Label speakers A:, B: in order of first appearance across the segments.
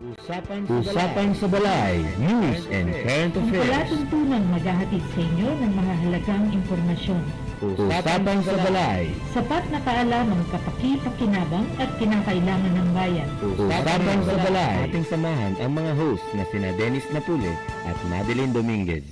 A: Usapan sa Balay, News and Current
B: Ang
A: Affairs.
B: palatuntunan maghahatid sa inyo ng mahahalagang impormasyon.
A: Usapan sa Balay.
B: Sapat na kaalaman kapaki-pakinabang at kinakailangan ng bayan.
A: Usapan sa Balay. Ating samahan ang mga host na sina Dennis Napule at Madeline Dominguez.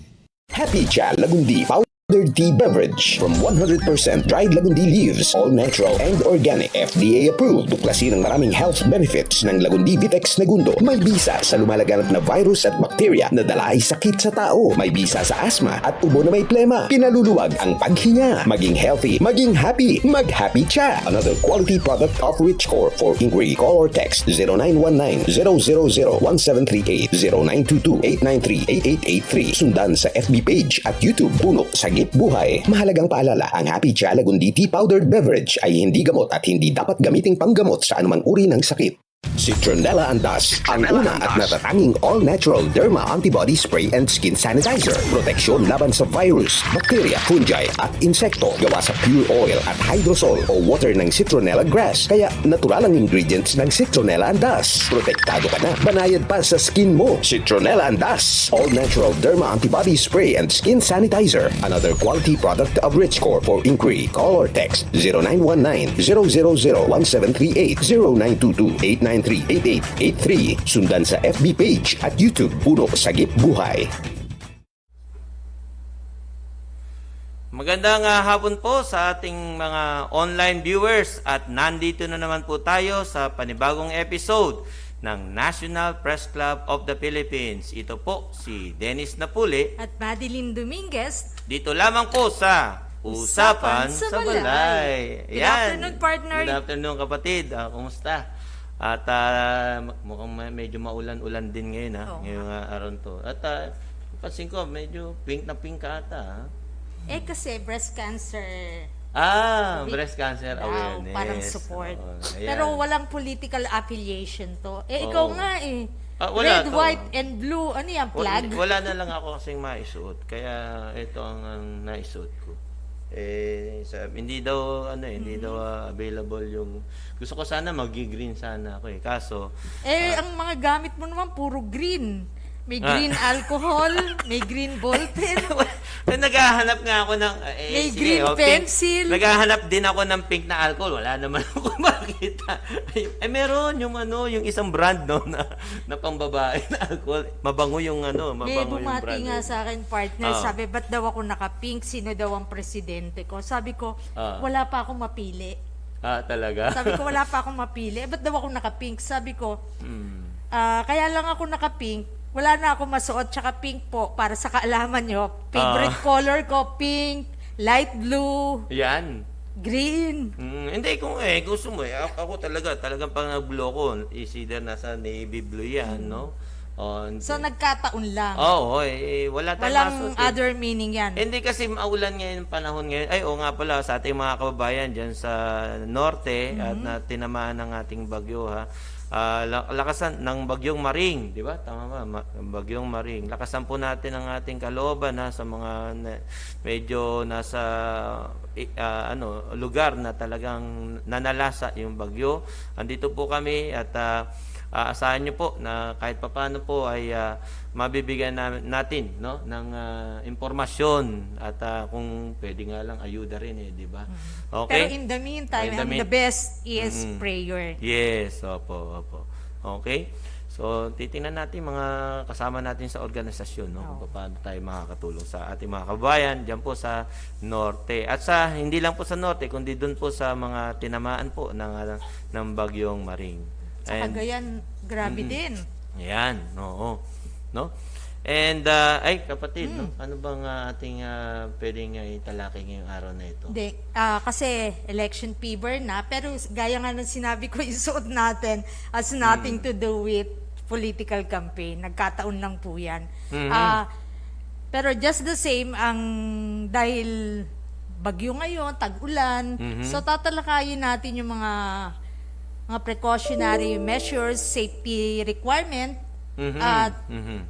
C: Happy Cha Lagundi Powdered Tea Beverage from 100% dried Lagundi leaves, all natural and organic, FDA approved. Tuklasin ang maraming health benefits ng Lagundi Vitex Negundo. May bisa sa lumalaganap na virus at bacteria na dala ay sakit sa tao. May bisa sa asthma at ubo na may plema. Pinaluluwag ang paghinga. Maging healthy, maging happy, mag-Happy Cha. Another quality product of Richcore. For inquiry, call or text 0919-000-1738, 0922-893-8883. Sundan sa FB page at YouTube. Puno Sagip Buhay. Mahalagang paalala, ang Happy Cha Lagundi Tea Powdered Beverage ay hindi gamot at hindi dapat gamiting panggamot sa anumang uri ng sakit. Citronella Andas, ang una at natatanging all-natural derma antibody spray and skin sanitizer. Proteksyon laban sa virus, bacteria, fungi at insekto. Gawa sa pure oil at hydrosol o water ng citronella grass. Kaya natural ang ingredients ng Citronella Andas. Protektado ka na, banayad pa sa skin mo. Citronella Andas, all-natural derma antibody spray and skin sanitizer. Another quality product of Richcore. For inquiry, call or text 0919-000-1738, 0922-893-8883. Sundan sa FB page at YouTube. Puno Sagip Buhay.
D: Magandang hapon po sa ating mga online viewers at nandito na naman po tayo sa panibagong episode ng National Press Club of the Philippines. Ito po si Dennis Napule
E: at Madeline Dominguez.
D: Dito lamang po sa Usapan sa Balay.
E: Good afternoon, partner.
D: Good afternoon, kapatid. Kumusta? At mukhang medyo maulan-ulan din ngayon ngayong araw to. At pansin ko medyo pink na pink ka ata.
E: Kasi breast cancer
D: Breast cancer awareness.
E: parang support.
D: Ayan.
E: Pero walang political affiliation to. Ikaw nga
D: wala
E: red,
D: to.
E: white, and blue. Ano yan, flag?
D: Wala na lang ako kasing maisuot. Kaya ito ang naisuot ko. Hindi daw available yung gusto ko sana green sana ako Kaso
E: ang mga gamit mo naman puro green. May green alcohol, may green ballpen.
D: Naghahanap nga ako ng
E: May green pencil.
D: Naghahanap din ako ng pink na alcohol. Wala naman ako makita. Meron yung isang brand na pambabae na alcohol. Mabango yung
E: May
D: yung
E: bumati
D: brand.
E: nga sa akin, partner. Sabi, ba't daw ako naka-pink? Sino daw ang presidente ko? Sabi ko, wala pa akong mapili.
D: Talaga?
E: Sabi ko, wala pa akong mapili. Ba't daw ako naka-pink? Sabi ko, kaya lang ako naka-pink. Wala na ako masuot, tsaka pink po. Para sa kaalaman nyo, favorite color ko, pink, light blue,
D: Yan.
E: green.
D: Hindi, kung gusto mo ako talagang pang blue ko, is either nasa navy blue yan, no?
E: So, nagkataon lang.
D: Wala tayong
E: Walang
D: masuot,
E: other meaning yan.
D: Hindi kasi maulan ngayon panahon ngayon. Nga pala sa ating mga kababayan diyan sa norte at na tinamaan ng ating bagyo lakasan ng bagyong Maring, di ba? Tama ba? Bagyong Maring. Lakasan po natin ang ating kalooban sa mga medyo nasa lugar na talagang nanalasa yung bagyo. Andito po kami at asahan nyo po na kahit papaano po ay mabibigyan natin ng impormasyon at kung pwede nga lang ayuda rin di ba? Okay?
E: Pero in the meantime, the best is prayer.
D: Yes, opo. Okay? So, titingnan natin mga kasama natin sa organisasyon kung paano tayo makakatulong sa ating mga kababayan diyan po sa norte. At hindi lang po sa norte, kundi doon po sa mga tinamaan po ng bagyong Maring.
E: Sa Cagayan, grabe din.
D: Yan, oo. No? And, kapatid, ano bang ating pwedeng italakay ngayong araw na ito?
E: Hindi, kasi election fever na, pero gaya nga ng sinabi ko, isuot natin has nothing to do with political campaign. Nagkataon lang po yan. Pero just the same, dahil bagyo ngayon, tag-ulan, so tatalakayin natin yung mga precautionary measures, safety requirement, at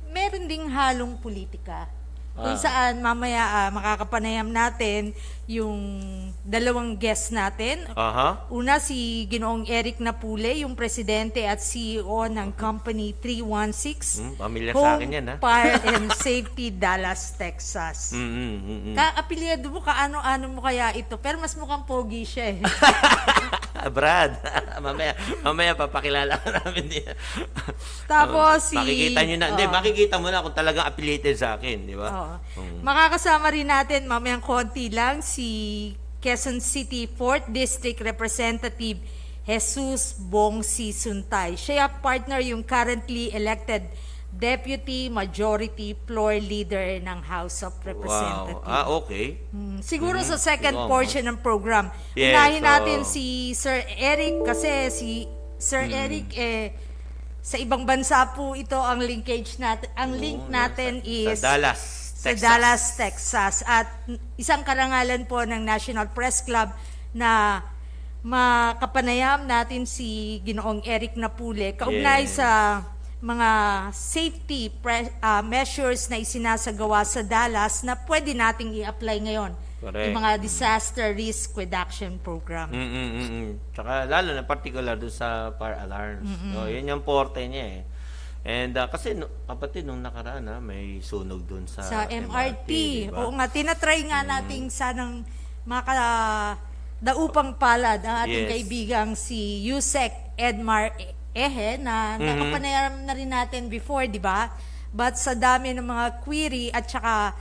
E: meron ding halong politika. kung saan mamaya makakapanayam natin yung dalawang guest natin.
D: Aha.
E: Una, si Ginoong Eric Napule, yung presidente at CEO ng Company 316.
D: Pamilyar sa akin yan, ha?
E: Fire and Safety, Dallas, Texas. Ka-apelyido mo, kaano-ano mo kaya ito? Pero mas mukhang pogi siya eh.
D: Brad, mamaya papakilala ka namin niya.
E: Tapos
D: makikita nyo na, hindi, makikita mo na kung talagang affiliated sa akin, di ba?
E: Oo. Makakasama rin natin mamayang konti lang si Quezon City 4th District Representative Jesus Bongsi Suntay. Siya partner yung currently elected Deputy Majority Floor Leader ng House of Representatives.
D: Wow. Okay.
E: Siguro sa second
D: Oo,
E: portion ng program.
D: Yes,
E: Unahin natin
D: oo.
E: si Sir Eric kasi si Sir Eric sa ibang bansa po ito ang linkage natin. Ang link natin is
D: Sa Dallas,
E: sa
D: Texas.
E: Dallas, Texas. At isang karangalan po ng National Press Club na makapanayam natin si Ginoong Eric Napule kaugnay
D: Yes.
E: sa mga safety measures na isinasagawa sa Dallas na pwede nating i-apply ngayon.
D: Correct.
E: Yung mga disaster risk reduction program.
D: Tsaka lalo na particular doon sa fire alarms. So, yun yung forte niya eh. And kasi kapatid, nung nakaraan may sunog doon sa
E: MRT.
D: diba?
E: Oo nga, tinatry nga nating sanang daupang palad ang ating
D: Yes.
E: kaibigang si Yusek Edmar Ehe na nakapanayam na rin natin before, di ba? But sa dami ng mga query at saka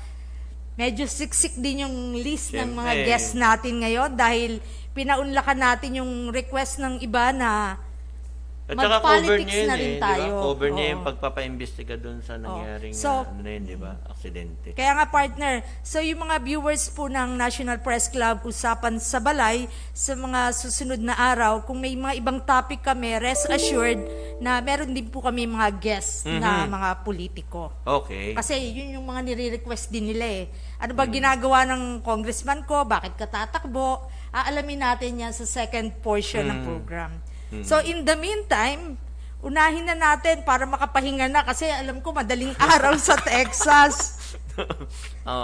E: medyo siksik din yung list ng mga
D: Siyempre.
E: guests natin ngayon dahil pinaunlakan natin yung request ng iba na
D: At saka cover
E: mag-politics
D: niya yun
E: na rin
D: eh,
E: tayo.
D: Diba? Cover niya
E: Oo.
D: yung pagpapaimbestiga doon sa nangyaring
E: So,
D: diba? Aksidente.
E: Kaya nga partner, so yung mga viewers po ng National Press Club, usapan sa balay, sa mga susunod na araw, kung may mga ibang topic kami, rest assured na meron din po kami mga guests na mga politiko.
D: Okay.
E: Kasi yun yung mga nire-request din nila eh. Ano ba ginagawa ng congressman ko? Bakit ka tatakbo? Aalamin natin yan sa second portion ng program. So in the meantime, unahin na natin para makapahinga na kasi alam ko madaling araw sa Texas.
D: Oo.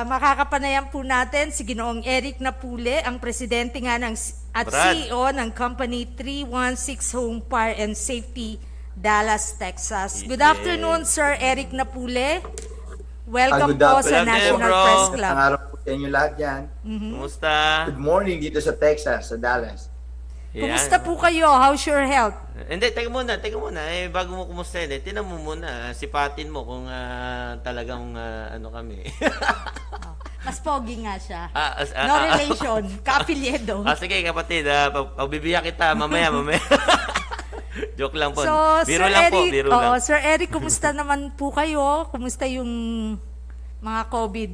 E: Makakapanayam po natin si Ginoong Eric Napule, ang presidente nga at
D: Brad.
E: CEO ng Company 316 Home Fire and Safety, Dallas, Texas. Good
D: Yeah.
E: afternoon, Sir Eric Napule. Welcome
F: Good
E: po sa
F: afternoon,
E: National
D: bro.
E: Press Club.
F: Ang araw po sa inyo lahat yan.
D: Kumusta?
F: Good morning dito sa Texas, sa Dallas.
D: Yan.
E: Kumusta po kayo? How's your health?
D: Hindi, teka muna. Bago mo kumusta tinan mo muna, sipatin mo kung talagang ano kami.
E: Mas pogi nga siya.
D: Ah,
E: No relation, ka-apelyido.
D: Sige kapatid, pagbibigyan kita mamaya. Joke lang po.
E: So,
D: Biro
E: Sir
D: lang po,
E: Eric,
D: biro lang.
E: Sir Eric, kumusta naman po kayo? Kumusta yung mga COVID,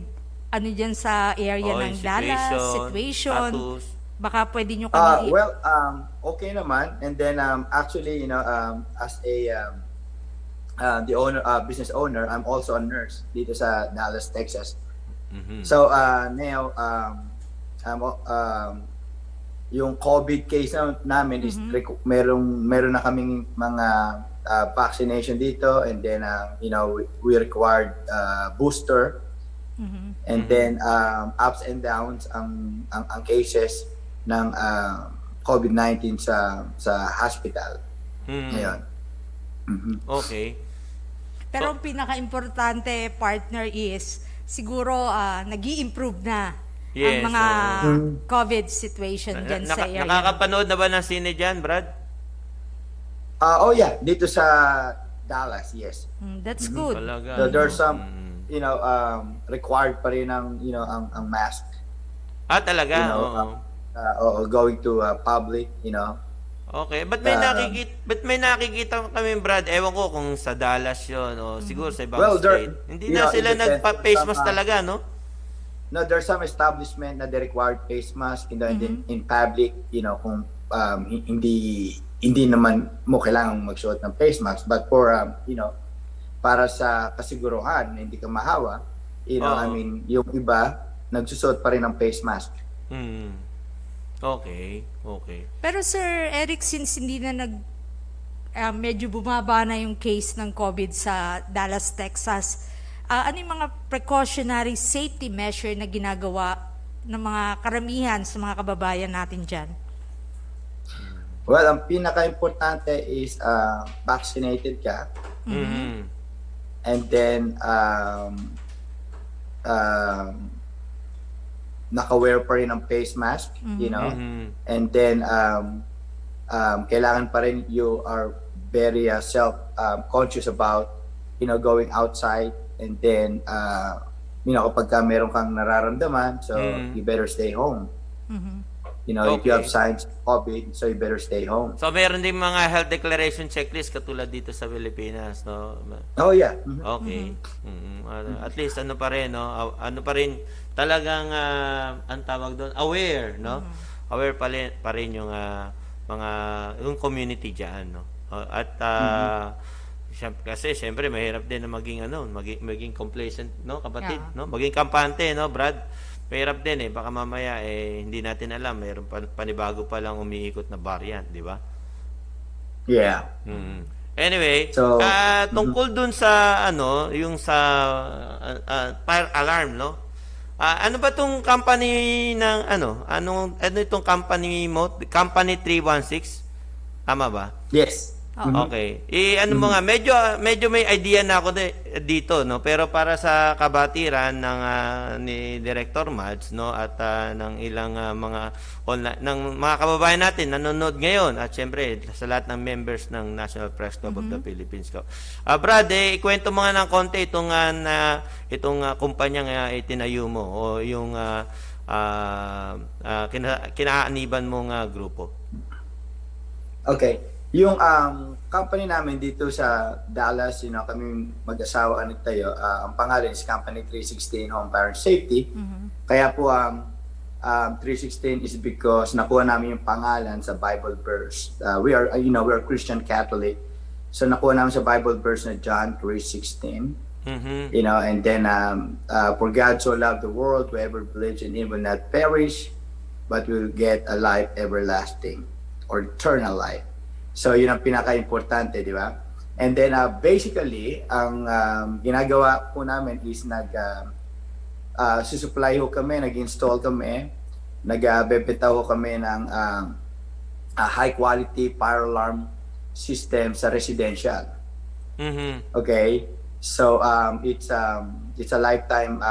E: dyan sa area
D: Oh,
E: ng
D: yung
E: Dallas, situation?
D: status.
E: Baka pwede nyo kami
F: Okay naman. And then actually, as the owner, business owner, I'm also a nurse dito sa Dallas, Texas. So now, yung COVID case namin is meron na kaming mga vaccination dito, and then we required booster. And then ups and downs ang cases ng COVID-19 sa hospital ngayon.
D: Okay.
E: Pero ang pinaka-importante, partner, is siguro nag-i-improve na
D: Yes,
E: ang mga COVID situation dyan sa area.
D: Nakakapanood na ba ng sine dyan, Brad?
F: Oh yeah, dito sa Dallas, yes.
E: That's good.
D: Talaga.
F: So there's some required pa rin ang ang mask,
D: Talaga? Oo.
F: going to public,
D: Okay, ba't may nakikita kami, Brad? Ewan ko kung sa Dallas 'yon o siguro sa ibang
F: Well,
D: state. Hindi na sila
F: it depends.
D: nagpa-face mask talaga, no?
F: No, there's some establishment na they required face mask in public, kung hindi naman mo kailangang magsuot ng face mask, but for para sa kasiguruhan na hindi ka mahawa, I mean, yung iba nagsusuot pa rin ng face mask.
D: Okay.
E: Pero Sir Eric, since hindi na medyo bumaba na yung case ng COVID sa Dallas, Texas, ano yung mga precautionary safety measure na ginagawa ng mga karamihan sa mga kababayan natin dyan?
F: Well, ang pinaka-importante is vaccinated ka.
D: Mhm.
F: And then, naka-wear pa rin ng face mask, you know.
D: Mhm.
F: And then, kailangan pa rin you are very self-conscious about, you know, going outside. And then, you know, kapag meron kang nararamdaman, so you better stay home. You know, if you have
D: Okay.
F: signs of COVID, so you better stay home.
D: So meron din mga health declaration checklist katulad dito sa Pilipinas, no?
F: Oh, yeah. Mhm.
D: Okay. At least ano pa rin, no? Ano pa rin talagang ang tawag doon, aware, no? Aware pa rin yung mga yung community diyan, no? At syempre mahirap din na maging complacent, no, kapatid,
E: Yeah.
D: no? Maging kampante, no, Brad? Mahirap din baka mamaya hindi natin alam, mayroon panibago pa lang umiikot na variant, di ba?
F: Yeah.
D: Anyway,
F: So,
D: tungkol dun sa yung sa fire alarm, no? Ano ba tong company ng ano itong company mo? Company 316? Tama ba?
F: Yes.
D: Okay. Ano mo nga, medyo may idea na ako dito, no? Pero para sa kabatiran ng ni Director Mads, no, at ng ilang mga online ng mga kababayan natin nanonood ngayon at syempre sa lahat ng members ng National Press Club of the Philippines ko. Brad, ikwento mo nga ng konti itong kumpanyang itinayo mo o yung kinaaniban mong grupo.
F: Okay. Yung company namin dito sa Dallas, you know, kami mag-asawa nagtayo, ang pangalan is Company 316 Home Fire Safety. Kaya po 316 is because nakuha namin yung pangalan sa Bible verse. We are Christian Catholic. So nakuha namin sa Bible verse na John 3:16. You know, and then for God so loved the world, whoever believes in him will not perish, but will get a life everlasting or eternal life. So, yun ang pinaka-importante, di ba? And then, basically, ang ginagawa po namin is susupply ho kami, nag-install kami, nagbebenta ho kami ng high-quality fire alarm system sa residential. Okay? So, it's a lifetime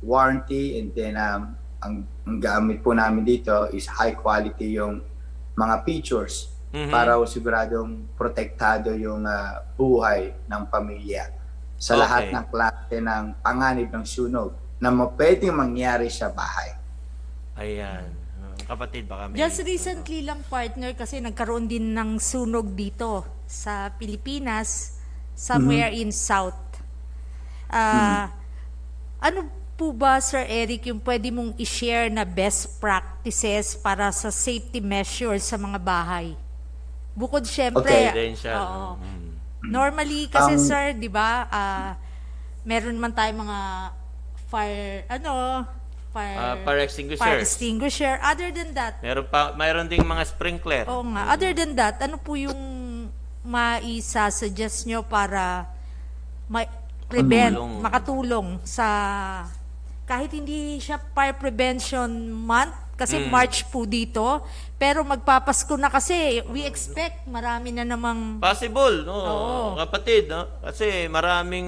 F: warranty, and then ang gamit po namin dito is high-quality yung mga features para siguradong protektado yung buhay ng pamilya sa lahat ng klase ng panganib ng sunog na pwedeng mangyari sa bahay.
D: Ayan. Kapatid, baka may...
E: Just recently lang, partner, kasi nagkaroon din ng sunog dito sa Pilipinas, somewhere in South. Ano po ba, Sir Eric, yung pwede mong i-share na best practices para sa safety measures sa mga bahay? Bukod syempre,
D: Residential.
E: oo. Normally kasi sir, 'di ba? Meron man tayong mga fire extinguisher. Other than that,
D: Mayroon ding mga sprinkler.
E: oo nga. Other than that, ano po yung maisa-suggest nyo para makatulong sa kahit hindi siya fire prevention month kasi March po dito, pero magpapasko na kasi we expect marami na namang
D: Possible, no?
E: Oo.
D: Kapatid, no? Kasi maraming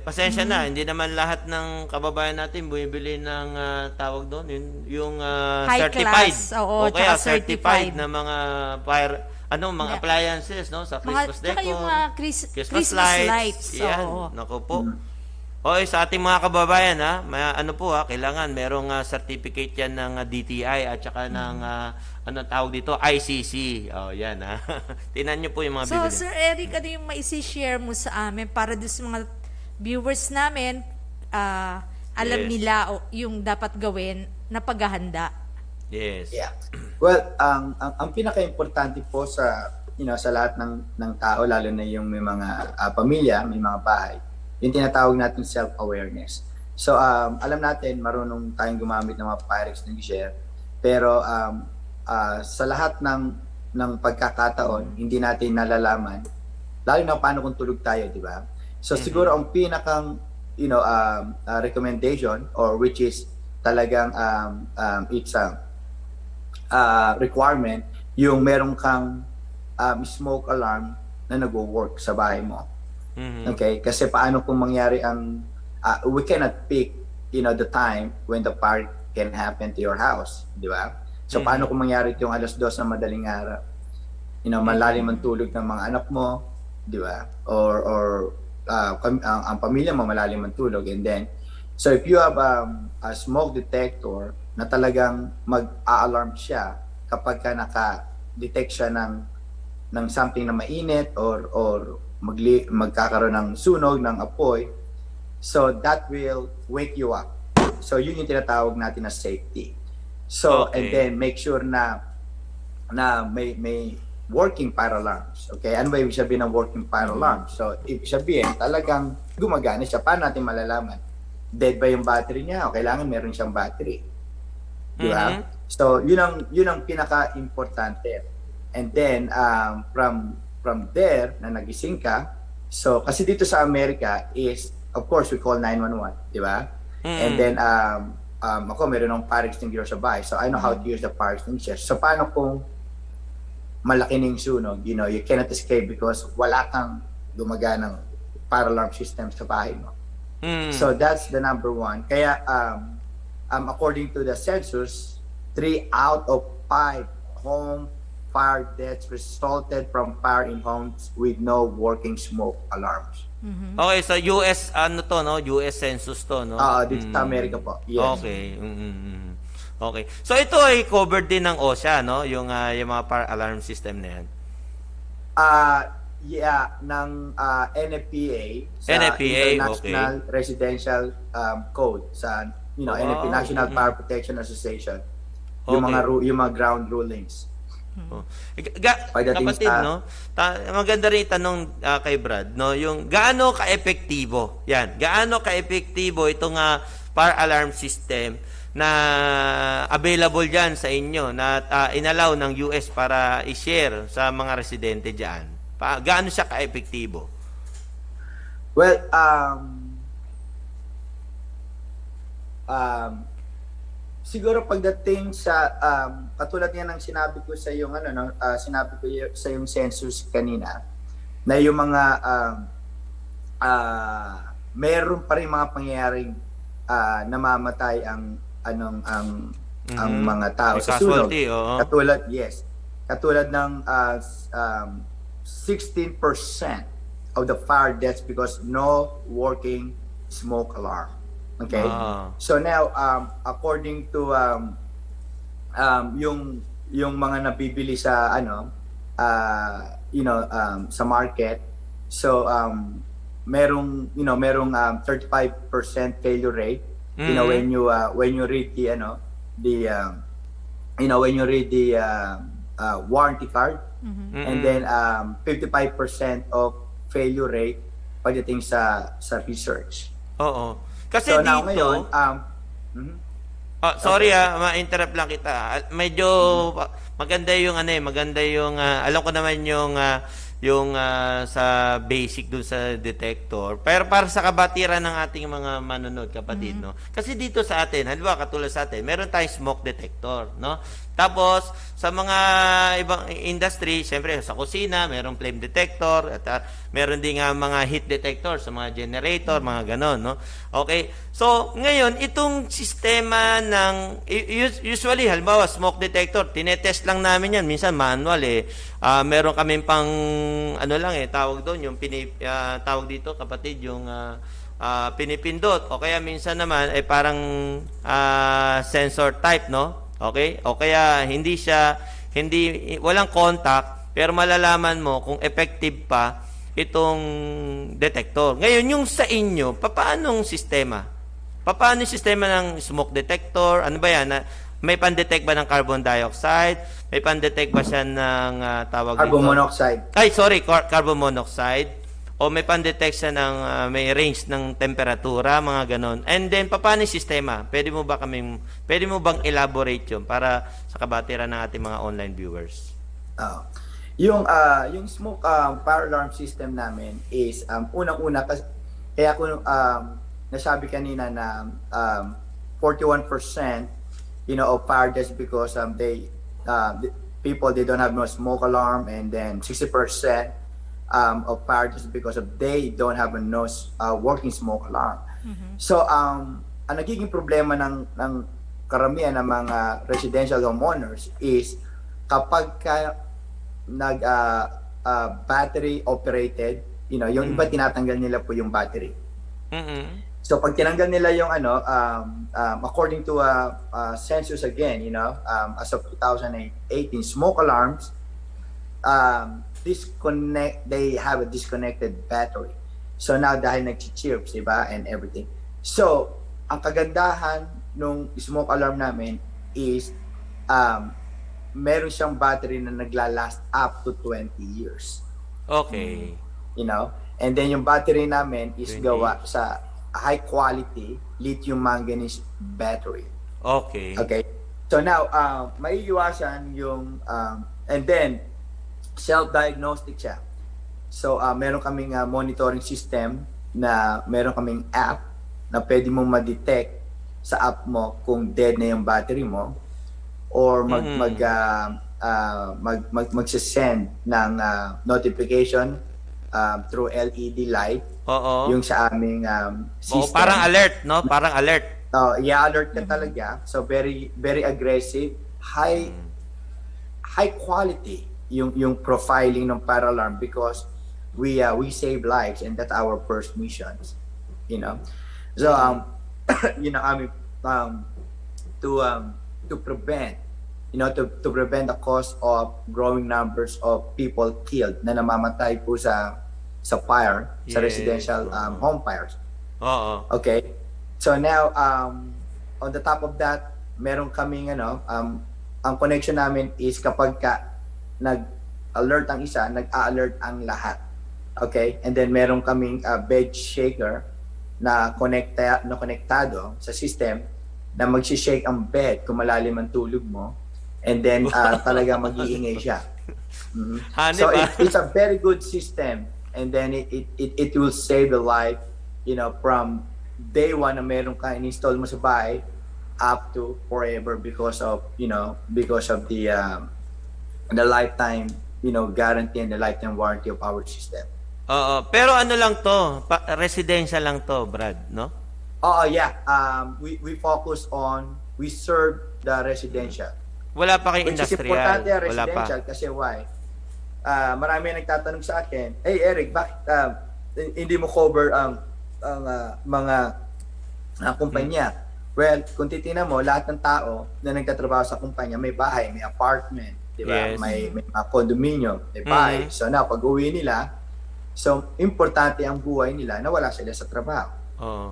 D: pasensya na, hindi naman lahat ng kababayan natin bumibili ng tawag doon, yung
E: High
D: certified.
E: class, oo,
D: o kaya
E: tsaka
D: certified
E: certified.
D: na mga fire mga
E: Yeah.
D: appliances, no? Sa Christmas
E: tsaka
D: decor.
E: yung mga Christmas lights.
D: Yan,
E: Oo.
D: naku po. Hoy, sa ating mga kababayan kailangan merong certificate yan ng DTI at saka ng tawag dito, ICC. Oh, yan ha. Tingnan niyo po yung mga
E: So,
D: bibili.
E: Sir Eric, ano yung maisi-share mo sa amin para doon sa mga viewers namin, alam
D: Yes.
E: nila yung dapat gawin na paghahanda?
D: Yes.
F: Yeah. Well, ang pinaka-importante po sa sa lahat ng tao, lalo na yung may mga pamilya, may mga bahay, yung tinatawag natin self-awareness. So, alam natin, marunong tayong gumamit ng mga fire extinguisher, pero sa lahat ng pagkakataon, hindi natin nalalaman, lalo na paano kung tulog tayo, di ba? So, siguro ang pinakang recommendation, or which is talagang it's a requirement, yung meron kang smoke alarm na nagwo-work sa bahay mo. Okay? Kasi paano kung mangyari ang we cannot pick the time when the fire can happen to your house, di ba? So paano kung mangyari yung 2:00 na madaling araw? Malalim ang tulog ng mga anak mo, di ba? Or ang pamilya mo malalim ang tulog, and then so if you have a smoke detector na talagang mag-a-alarm siya kapag ka naka-detect siya ng something na mainit or magkakaroon ng sunog, ng apoy, so that will wake you up. So yun yung tinatawag natin na safety. So and then make sure na may working fire alarms. Okay? Ano ba ibig sabihin ng working fire alarm? So ibig sabihin talagang gumagana siya. Paano natin malalaman? Dead ba yung battery niya o kailangan meron siyang battery? Di ba? So yun ang pinaka-importante. And then from there na nagising ka, so kasi dito sa Amerika is of course we call 911, di ba? And then ako meron ng fire extinguisher sa bahay, so I know how to use the fire extinguisher. So paano kung malaki ng sunog, you cannot escape because wala kang gumaganang fire alarm system sa bahay mo. So that's the number one. Kaya according to the census, 3 out of 5 home fire deaths resulted from fire in homes with no working smoke alarms.
D: Okay, so US US Census to, no?
F: Dito sa Amerika po. Yes.
D: Okay. Okay. So ito ay covered din ng OSHA, no? Yung mga fire alarm system na yan.
F: Ng NFPA sa
D: NFPA,
F: International Residential Code sa NFPA, National Fire Protection Association. Yung mga ground rulings.
D: Kapatid, no? Maganda rin itanong kay Brad, no? Yung gaano ka-epektibo, gaano ka-epektibo itong fire alarm system na available dyan sa inyo, na inallow ng US para i-share sa mga residente dyan. Gaano siya ka-epektibo?
F: Well, siguro pagdating sa katulad niya ng sinabi ko sa yung sinabi ko sa yung census kanina, na yung mga meron pa rin mga pangyayaring namamatay ang mga tao sa sunog. Katulad ng 16% of the fire deaths because no working smoke alarm. Okay? So now according to yung mga nabibili sa sa market, so merong 35% failure rate. When you read the warranty card, and then 55% of failure rate pagdating sa research.
D: Oo. Kasi
F: so
D: dito,
F: now ngayon,
D: sorry ma-interrupt lang kita. Medyo maganda yung alam ko naman yung sa basic dun sa detector. Pero para sa kabatiran ng ating mga manunod, kapatid, no? Kasi dito sa atin, halimbawa katulad sa atin, meron tayong smoke detector, no? Tapos sa mga ibang industry, syempre sa kusina, merong flame detector at meron din nga mga heat detector sa mga generator, mga ganon, no? Okay. So, ngayon itong sistema ng usually halimbawa smoke detector, tinetest lang namin yan, minsan manual meron kaming pang tawag doon yung tawag dito kapatid yung pinipindot, o kaya minsan naman ay parang sensor type, no? Okay? O kaya walang contact, pero malalaman mo kung effective pa itong detector. Ngayon, yung sa inyo, paano yung sistema? Paano yung sistema ng smoke detector? Ano ba yan? May pan-detect ba ng carbon dioxide? May pan-detect ba siya ng
F: carbon monoxide?
D: Carbon monoxide. O may pan-detect siya ng may range ng temperatura, mga ganon. And then, paano yung sistema? Pwede mo bang elaborate yun para sa kabatiran ng ating mga online viewers?
F: Yung smoke fire alarm system namin is unang-una, kaya nasabi kanina na 41% of fire just because people they don't have no smoke alarm, and then 60% of fire just because of they don't have a no working smoke alarm. So ang nagiging problema ng karamihan ng mga residential homeowners is kapag nag battery operated, yung iba tinatanggal nila po yung battery. So pag tinanggal nila yung according to census again, as of 2018, smoke alarms they have a disconnected battery. So now dahil nag-chirps, diba, and everything. So ang kagandahan nung smoke alarm namin is meron siyang battery na nagla-last up to 20 years.
D: Okay.
F: And then yung battery namin is
D: 20.
F: gawa sa high quality lithium manganese battery.
D: Okay.
F: Okay. So now, maiiwasan yung and then self-diagnostic siya. So meron kaming monitoring system na meron kaming app na pwede mong ma-detect sa app mo kung dead na yung battery mo, or magsasend ng notification through LED light.
D: Oo.
F: Yung sa aming
D: Oo,
F: system.
D: parang alert, no? Parang alert.
F: I-alert ka talaga. So very very aggressive, high quality yung profiling ng fire alarm, because we save lives, and that's our first missions. So to prevent to prevent the cause of growing numbers of people killed na namamatay po sa fire, sa
D: Yes.
F: residential home fires.
D: Oo.
F: Okay? So now, on the top of that, meron kaming ang connection namin is kapag nag-alert ang isa, nag-a-alert ang lahat. Okay? And then meron kaming bed shaker na konektado sa system na mag-shake ang bed kung malalim ang tulog mo, and then talaga mag-iingay siya.
D: Hanip,
F: So it's a very good system, and then it will save the life, from day one na meron ka in-install mo sa bahay up to forever, because of the lifetime guarantee and the lifetime warranty of our system.
D: Oo. Pero ano lang to, residential lang to, Brad, no?
F: Oh yeah, we serve the residential.
D: Wala pa kay
F: Which is
D: industrial.
F: importante ang
D: Wala pa.
F: residential kasi why? Marami ang nagtatanong sa akin, hey Eric, bakit hindi mo cover ang mga kumpanya? Well, kung titingnan mo, lahat ng tao na nagtatrabaho sa kumpanya, may bahay, may apartment, di ba?
D: Yes.
F: May mga condominium, may bahay. So now, pag uwi nila, so importante ang buhay nila na wala sila sa trabaho.
D: Oo.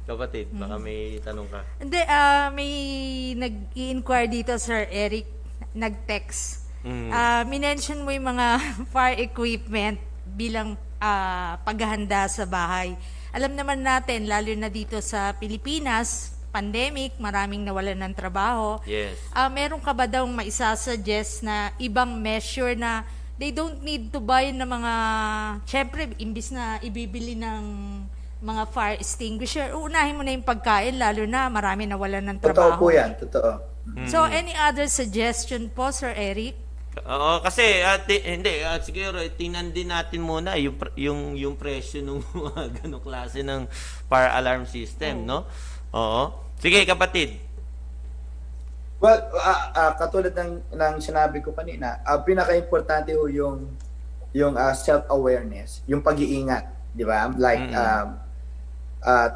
D: Kapatid, baka may tanong ka.
E: Hindi, may nag-i-inquire dito, Sir Eric, nag-text. Minention mo yung mga fire equipment bilang paghahanda sa bahay. Alam naman natin, lalo na dito sa Pilipinas, pandemic, maraming nawalan ng trabaho.
D: Yes.
E: Meron ka ba daw maisasuggest na ibang measure na they don't need to buy ng mga, syempre, imbis na ibibili ng mga fire extinguisher, uunahin mo na yung pagkain, lalo na marami nawalan ng trabaho.
F: Totoo po yan, totoo.
E: So, any other suggestion po, Sir Eric?
D: Oo, kasi hindi, siguro tingnan din natin muna yung presyo ng mga ganong klase ng fire alarm system, no? Oo. Sige, kapatid.
F: Well, katulad ng sinabi ko kanina, pinaka-importante ho yung self-awareness, yung pag-iingat, di ba? Like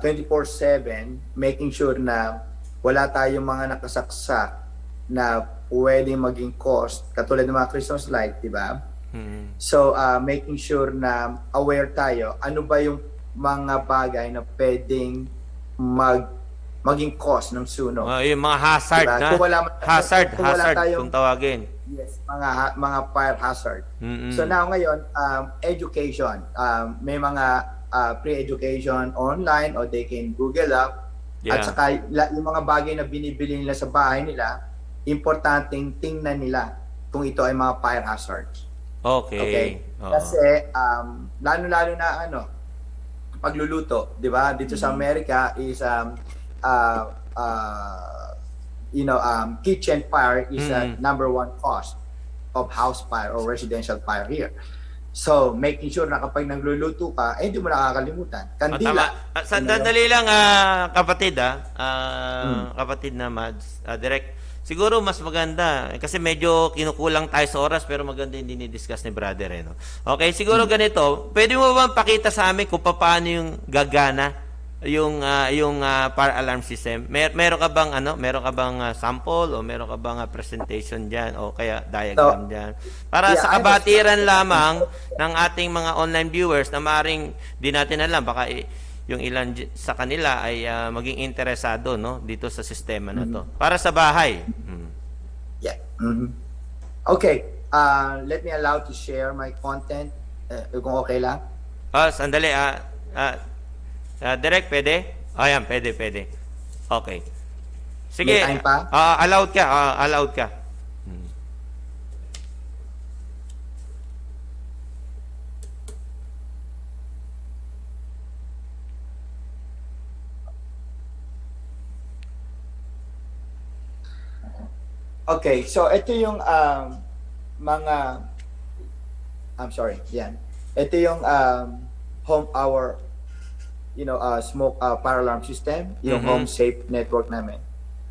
F: 24/7, making sure na wala tayong mga nakasaksak na pwedeng maging cost, katulad ng mga Christmas light, di ba? So, making sure na aware tayo, ano ba yung mga bagay na pwedeng maging cost ng sunog.
D: Yung mga hazard,
F: Diba?
D: na?
F: Kung wala
D: Hazard
F: tayong-
D: kung tawagin.
F: Yes, mga fire hazard. So now ngayon, education. May mga pre-education online, or they can Google up.
D: Yeah.
F: At saka yung mga bagay na binibili nila sa bahay nila, importanteng tingnan nila kung ito ay mga fire hazards.
D: Okay. Oo.
F: Kasi lalo-lalo na pagluluto, 'di ba? Dito sa Amerika is uh, kitchen fire is number one cause of house fire or residential fire here. So, making sure na kapag nagluluto ka, hindi mo nakakalimutan. Kandila.
D: Sandali lang, kapatid, kapatid na Mads, direct. Siguro mas maganda, kasi medyo kinukulang tayo sa oras, pero maganda yung dinidiscuss ni brother. No? Okay, siguro ganito, pwede mo bang pakita sa amin kung paano yung gagana yung fire alarm system? Meron ka bang sample o meron ka bang presentation diyan o kaya diagram diyan? Para sa kabatiran lamang ng ating mga online viewers na maaring di natin alam baka yung ilan sa kanila ay maging interesado no dito sa sistema na to. Para sa bahay.
F: Yeah. Okay, let me allow to share my content kung okay lang.
D: Sandali direct, pwede? Ayan, pwede. Okay. Sige.
F: May time pa?
D: Allowed ka.
F: Okay, so ito yung yan. Ito yung smoke fire alarm system, yung home safe network namin.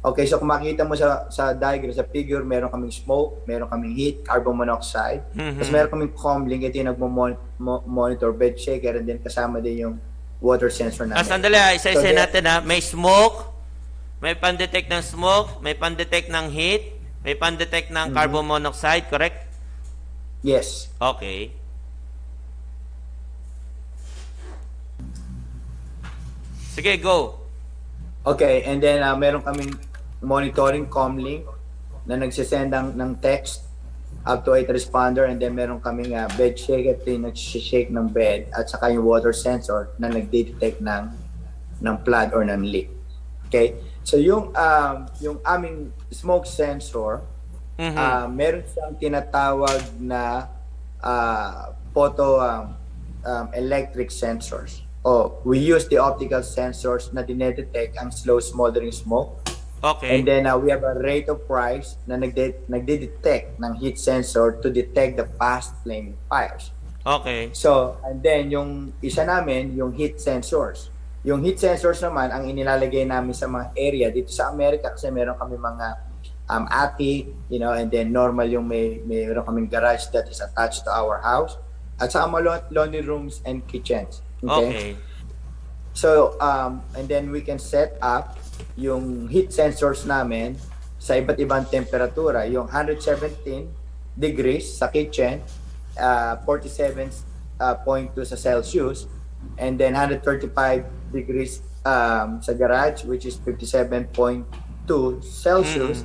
F: Okay, so kung makita mo sa diagram, sa figure, meron kaming smoke, meron kaming heat, carbon monoxide, tapos meron kaming comlink, ito yung nagmo-monitor bed shaker, and then kasama din yung water sensor namin.
D: Sandali, isa-isa natin may smoke, may pan-detect ng smoke, may pan-detect ng heat, may pan-detect ng carbon monoxide, correct?
F: Yes.
D: Okay. Sige, go.
F: Okay, and then meron kaming monitoring comlink na nagsisend ng text up to 8 responder, and then meron kaming bed shaker na nagsishake ng bed, at saka yung water sensor na nagde-detect ng flood or ng leak. Okay? So yung aming smoke sensor, meron siyang tinatawag na photo electric sensors. We use the optical sensors na dinedetect ang slow smoldering smoke.
D: Okay.
F: And then we have a rate of price na nagde-detect ng heat sensor to detect the fast flaming fires.
D: Okay.
F: So, and then yung isa namin, yung heat sensors. Yung heat sensors naman, ang inilalagay namin sa mga area dito sa Amerika, kasi meron kami mga attic, and then normal yung mayroon kaming garage that is attached to our house, at sa mga laundry rooms and kitchens. Okay. So, and then we can set up yung heat sensors namin sa iba't ibang temperatura. Yung 117 degrees sa kitchen, 47.2 sa Celsius, and then 135 degrees sa garage, which is 57.2 Celsius.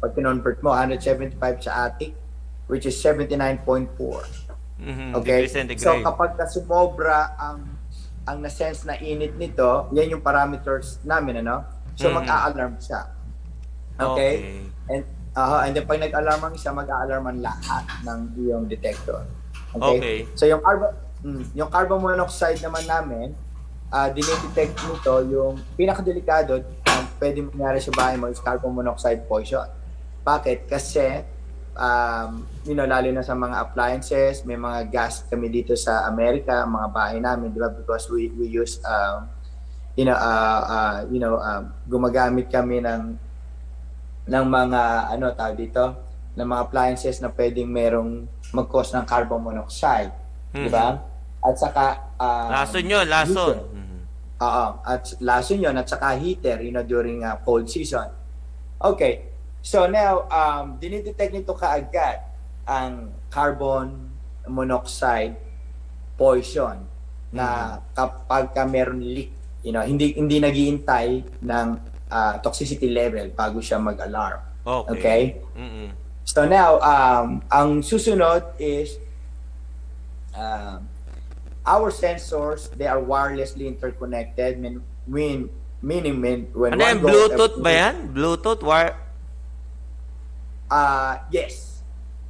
F: Pag kinonvert mo, 175 sa attic, which is 79.4. Okay? So kapag sumobra ang na-sense na init nito, yan yung parameters namin, ano? So mag-a-alarm siya. Okay? And then pag nag-alarm ang isa, mag-a-alarm ang lahat ng iyong detector. Okay? So yung carbon monoxide naman namin, dinidetect nito yung pinakadelikado pwede mangyari sa bahay mo is carbon monoxide poison. Bakit? Kasi lalo na sa mga appliances, may mga gas kami dito sa Amerika, mga bahay namin, di ba? Because we use gumagamit kami ng mga ng mga appliances na pwedeng merong mag-cause ng carbon monoxide, di ba? At saka
D: lason yun.
F: At lason yun, at saka heater, during cold season. Okay. So now, dinidetect nito kaagad ang carbon monoxide poison na kapag meron leak, hindi naghihintay ng toxicity level bago siya mag-alarm. Okay? So now, ang susunod is our sensors, they are wirelessly interconnected, meaning when
D: ano yan? Bluetooth ba yan? Bluetooth?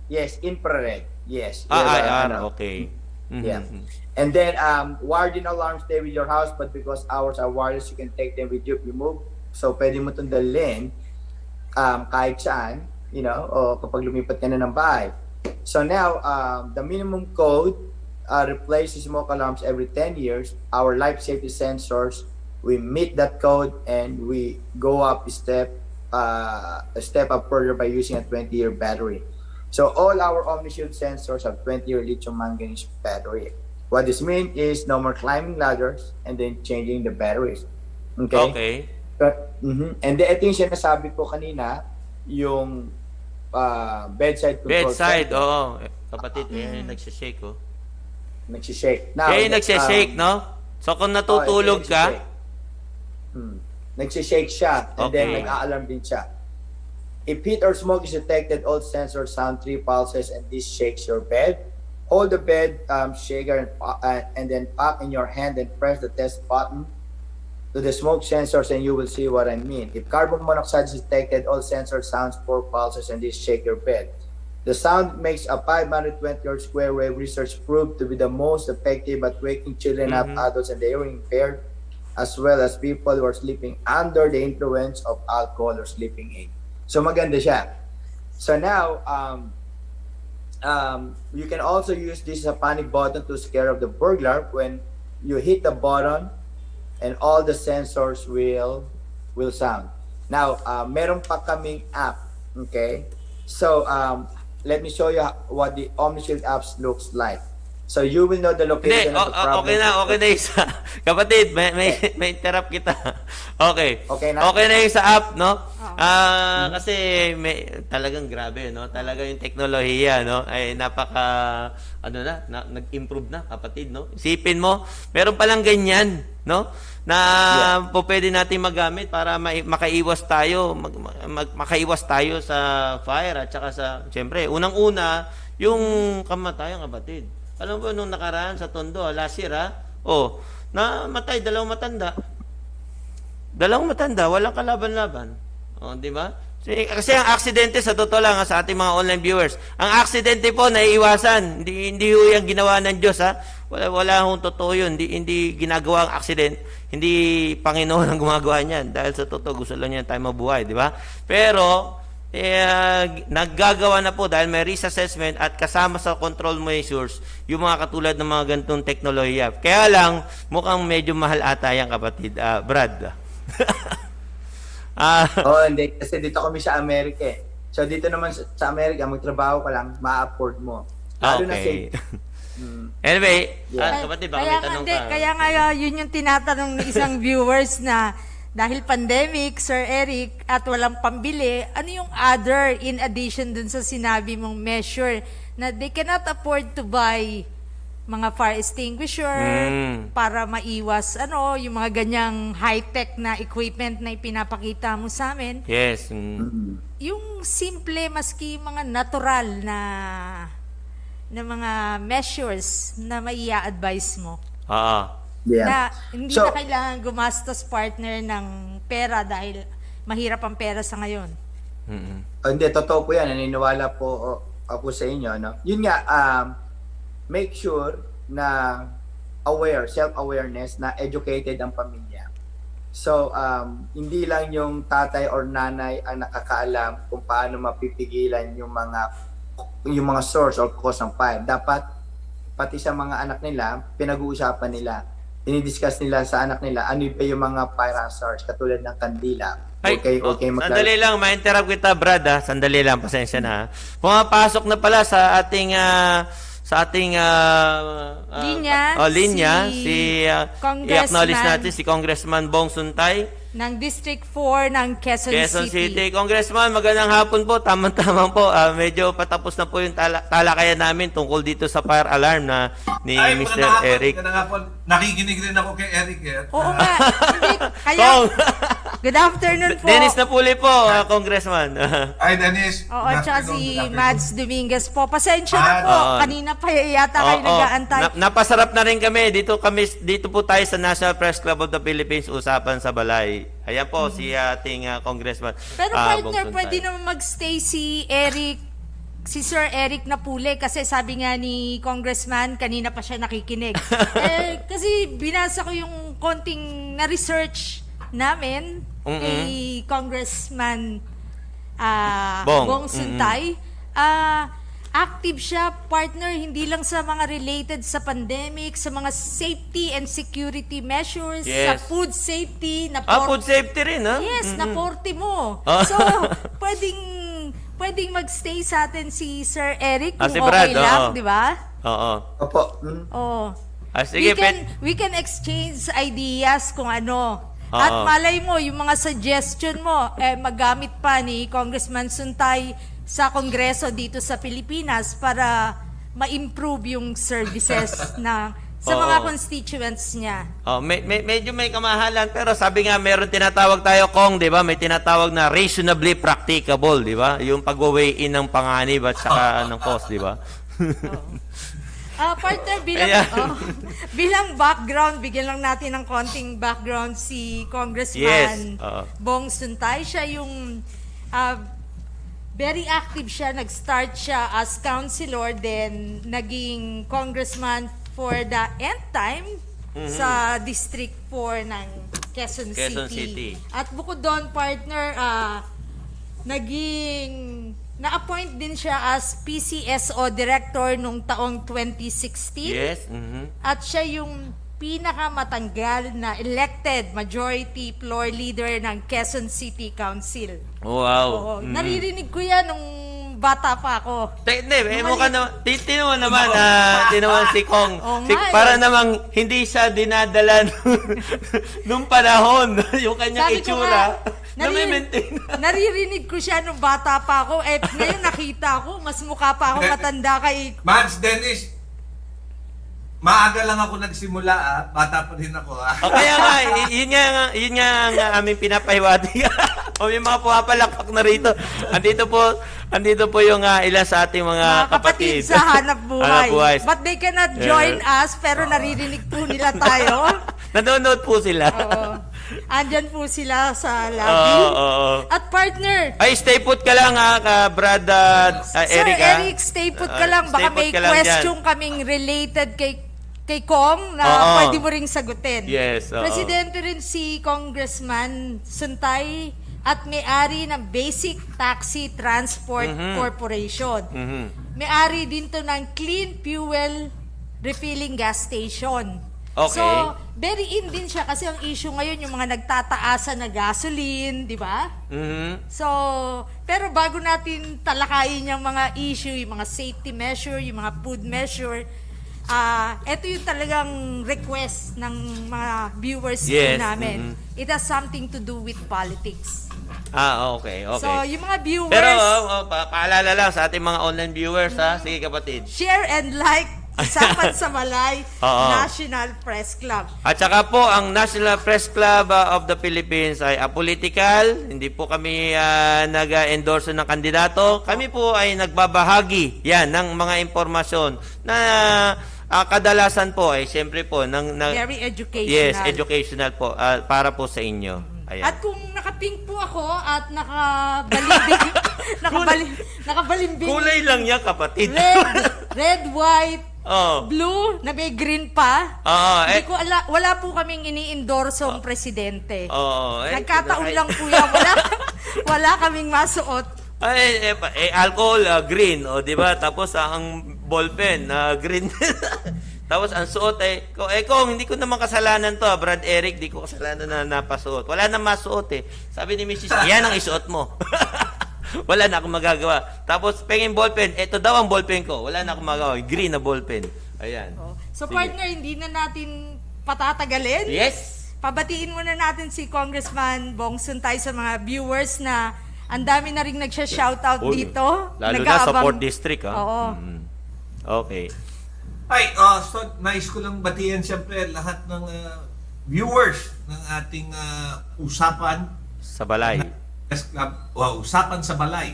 F: Yes, infrared. Yes.
D: IR, okay.
F: Yeah. And then wired in alarms stay with your house, but because ours are wireless, you can take them with you if you move. So pwede mo itong dalhin kahit saan, you know, o kapag lumipat ka na ng bahay. So now, the minimum code replaces smoke alarms every 10 years. Our life safety sensors, we meet that code and we go up a step up further by using a 20-year battery. So all our OmniShield sensors have 20-year lithium manganese battery. What this means is no more climbing ladders and then changing the batteries. Okay? And then ito yung sinasabi ko kanina, yung bedside control.
D: Bedside, oo. Kapatid, nagsishake, oh.
F: Nagsishake. Now,
D: nagsishake, no? So kung natutulog ka,
F: nagsishake siya and then nag-a-alarm din siya. If heat or smoke is detected, all sensors sound 3 pulses and this shakes your bed. Hold the bed shaker and then pop in your hand and press the test button to the smoke sensors and you will see what I mean. If carbon monoxide is detected, all sensors sounds 4 pulses and this shake your bed. The sound makes a 520 Hz square wave. Research proved to be the most effective at waking children up, adults, and the hearing impaired, as well as people who are sleeping under the influence of alcohol or sleeping aid. So maganda siya. So now, you can also use this as a panic button to scare off the burglar. When you hit the button, and all the sensors will sound. Now, meron pa kaming app. Okay? So, let me show you what the OmniShield apps looks like. So you will know the location of the problem.
D: Okay na isa. Kapatid, may interrupt kita. Okay.
F: Okay na?
D: Okay na yung sa app, no? Kasi talagang grabe, no? Talaga yung teknolohiya, no? Ay nag-improve na, kapatid, no? Isipin mo, meron palang ganyan, no? Na pwede natin magamit para makaiwas tayo, makaiwas tayo sa fire at saka sa, siyempre, unang-una, yung kamatayan, kapatid. Alam mo, nung nakaraan sa Tondo, last year, namatay, dalawang matanda, walang kalaban-laban. Di ba? Kasi ang aksidente, sa totoo lang, sa ating mga online viewers, ang aksidente po, naiiwasan. Hindi yung ginawa ng Diyos, ha? Wala hong totoo yun. Hindi ginagawa ang aksidente. Hindi Panginoon ang gumagawa niyan. Dahil sa totoo, gusto lang niya tayo mabuhay, di ba? Pero, naggagawa na po dahil may risk assessment at kasama sa control measures yung mga katulad ng mga ganitong teknolohiya. Kaya lang, mukhang medyo mahal ata yan, kapatid. Brad.
F: Hindi. Kasi dito kami sa Amerika eh. So dito naman sa Amerika, magtrabaho ka lang, ma-afford mo. Lalo na safe.
D: Anyway, kapatid, baka may tanong ka.
E: Kaya nga yun yung tinatanong ng isang viewers na dahil pandemic, Sir Eric, at walang pambili, ano yung other in addition dun sa sinabi mong measure na they cannot afford to buy mga fire extinguisher para maiwas yung mga ganyang high-tech na equipment na ipinapakita mo sa amin.
D: Yes.
E: Yung simple, maski mga natural na mga measures na mai-advise mo.
F: Yeah.
E: Na hindi na kailangan gumastos partner ng pera dahil mahirap ang pera sa ngayon.
F: Hindi, totoo po yan. Naniniwala po ako sa inyo. No? Yun nga, make sure na self-awareness na educated ang pamilya. So, hindi lang yung tatay or nanay ang nakakaalam kung paano mapipigilan yung mga source or cause ng fire. Dapat, pati sa mga anak nila, pinag-uusapan nila. Dinidiscuss nila sa anak nila ano ba yung mga fire hazards katulad ng kandila.
D: Sandali lang, ma-interrupt kita, Brad, ha? Sandali lang, pasensya na. Pumapasok na pala sa ating linya si i-acknowledge natin si Congressman Bong Suntay
E: ng District 4 ng Quezon City.
D: Congressman, magandang hapon po. Tamang-tamang po. Medyo patapos na po yung talakayan namin tungkol dito sa fire alarm na ni Mr. Eric.
G: Magandang hapon. Nakikinig rin ako kay Eric.
E: Oo nga. Good afternoon po.
D: Dennis Napuli po, Congressman.
G: Ay, Dennis.
E: Oo, tsaka si Mads Dominguez po. Pasensya na po. Kanina pa yata kayo nag-aantay.
D: Napasarap na rin kami. Dito po tayo sa National Press Club of the Philippines, usapan sa balay. Ayan po si ating Congressman.
E: Pero partner, pwede naman magstay si Eric si Sir Eric Napule kasi sabi nga ni Congressman, kanina pa siya nakikinig. Kasi binasa ko yung konting na-research namin kay Congressman Bong Suntay. Active siya, partner, hindi lang sa mga related sa pandemic, sa mga safety and security measures, sa
D: Yes.
E: food safety.
D: Food safety rin, ha?
E: Yes, naporte mo. So, pwedeng magstay sa atin si Sir Eric kung
D: si Brad,
E: okay lang,
D: oo.
E: di ba?
D: Oo.
F: Opo.
E: Oh.
D: Sige,
E: We can exchange ideas kung ano. At malay mo, yung mga suggestion mo, magamit pa ni Congressman Suntay sa Kongreso dito sa Pilipinas para ma-improve yung services sa mga constituents niya.
D: Medyo may kamahalan, pero sabi nga, meron tinatawag tayo, Kong, di ba? May tinatawag na reasonably practicable, di ba? Yung pag-weigh in ng panganib at saka ng cost, di ba?
E: Partner, bilang background, bigyan lang natin ng konting background si Congressman Bong Suntay. Siya yung very active siya. Nag-start siya as councilor, then naging congressman for the end time sa District 4 ng Quezon City. At bukod doon, partner, na-appoint din siya as PCSO director nung taong 2016.
D: Yes.
E: At siya yung pinakamatanggal na elected majority floor leader ng Quezon City Council.
D: Wow.
E: Naririnig ko yan nung bata pa ako.
D: Hindi, mukha naman, tinuwan naman, si Kong. Para namang hindi siya dinadala nung panahon, yung kanyang
E: Sabi ko
D: itsura.
E: nga, naririnig ko siya nung bata pa ako. Ngayon nakita ko, mas mukha pa ako matanda kay...
G: Mads, Dennis, maaga lang ako nagsimula, bata pa rin ako.
D: Kaya nga, yun nga ang aming pinapahiwati. O may mga pumapalakpak na rito. Andito po yung ilan sa ating mga kapatid.
E: sa hanap buhay.
D: buhay.
E: But they cannot join us, pero naririnig po nila tayo.
D: Nanonood po sila.
E: Oo. Andyan po sila sa lobby. At partner,
D: Stay put ka lang Brad Eric.
E: Sir Eric, stay put ka lang. Baka may question kaming related kay Kong na pwede mo ring sagutin.
D: Yes.
E: Presidente rin si Congressman Suntay at may-ari ng Basic Taxi Transport Corporation. May-ari din to ng Clean Fuel Refilling Gas Station.
D: Okay.
E: So, very in din siya kasi ang issue ngayon yung mga nagtataasan na gasoline, di ba? So, pero bago natin talakayin yung mga issue, yung mga safety measure, yung mga food measure, ito yung talagang request ng mga viewers namin. It has something to do with politics.
D: Okay.
E: So, yung mga viewers,
D: Pero paalala lang sa ating mga online viewers, Sige kapatid.
E: share and like Usapan sa Malay National Press Club.
D: At saka po, ang National Press Club of the Philippines ay apolitical. Hindi po kami nag-endorse ng kandidato. Kami po ay nagbabahagi ng mga impormasyon na kadalasan po ay siyempre po
E: Very educational.
D: Yes, educational po para po sa inyo. Ayan.
E: At kung nakapink po ako at nakabalimbing
D: Kulay lang yan, kapatid.
E: red, white, blue, na may green pa. Hindi ko wala po kaming ini-endorsong presidente. Nagkataon lang po yan. Wala kaming masuot.
D: Alcohol, green, di ba? Tapos ang ballpen, green. Tapos ang suot kung hindi ko naman kasalanan to, Brad Eric, di ko kasalanan na napasuot. Wala nang masuot Sabi ni Mrs. Yan ang isuot mo. Wala na akong magagawa. Tapos penging ballpen, ito daw ang ballpen ko. Wala na akong magagawa. Green na ballpen. Ayan.
E: So partner, hindi na natin patatagalin.
D: Yes.
E: Pabatiin muna natin si Congressman Bong Suntay sa mga viewers na ang dami na rin nagsha-shoutout dito.
D: Lalo na sa 4th District.
E: Oo.
D: Okay.
G: So nais ko lang batiyan siyempre lahat ng viewers ng ating usapan
D: Sa Balay.
G: Press Club, usapan sa Balay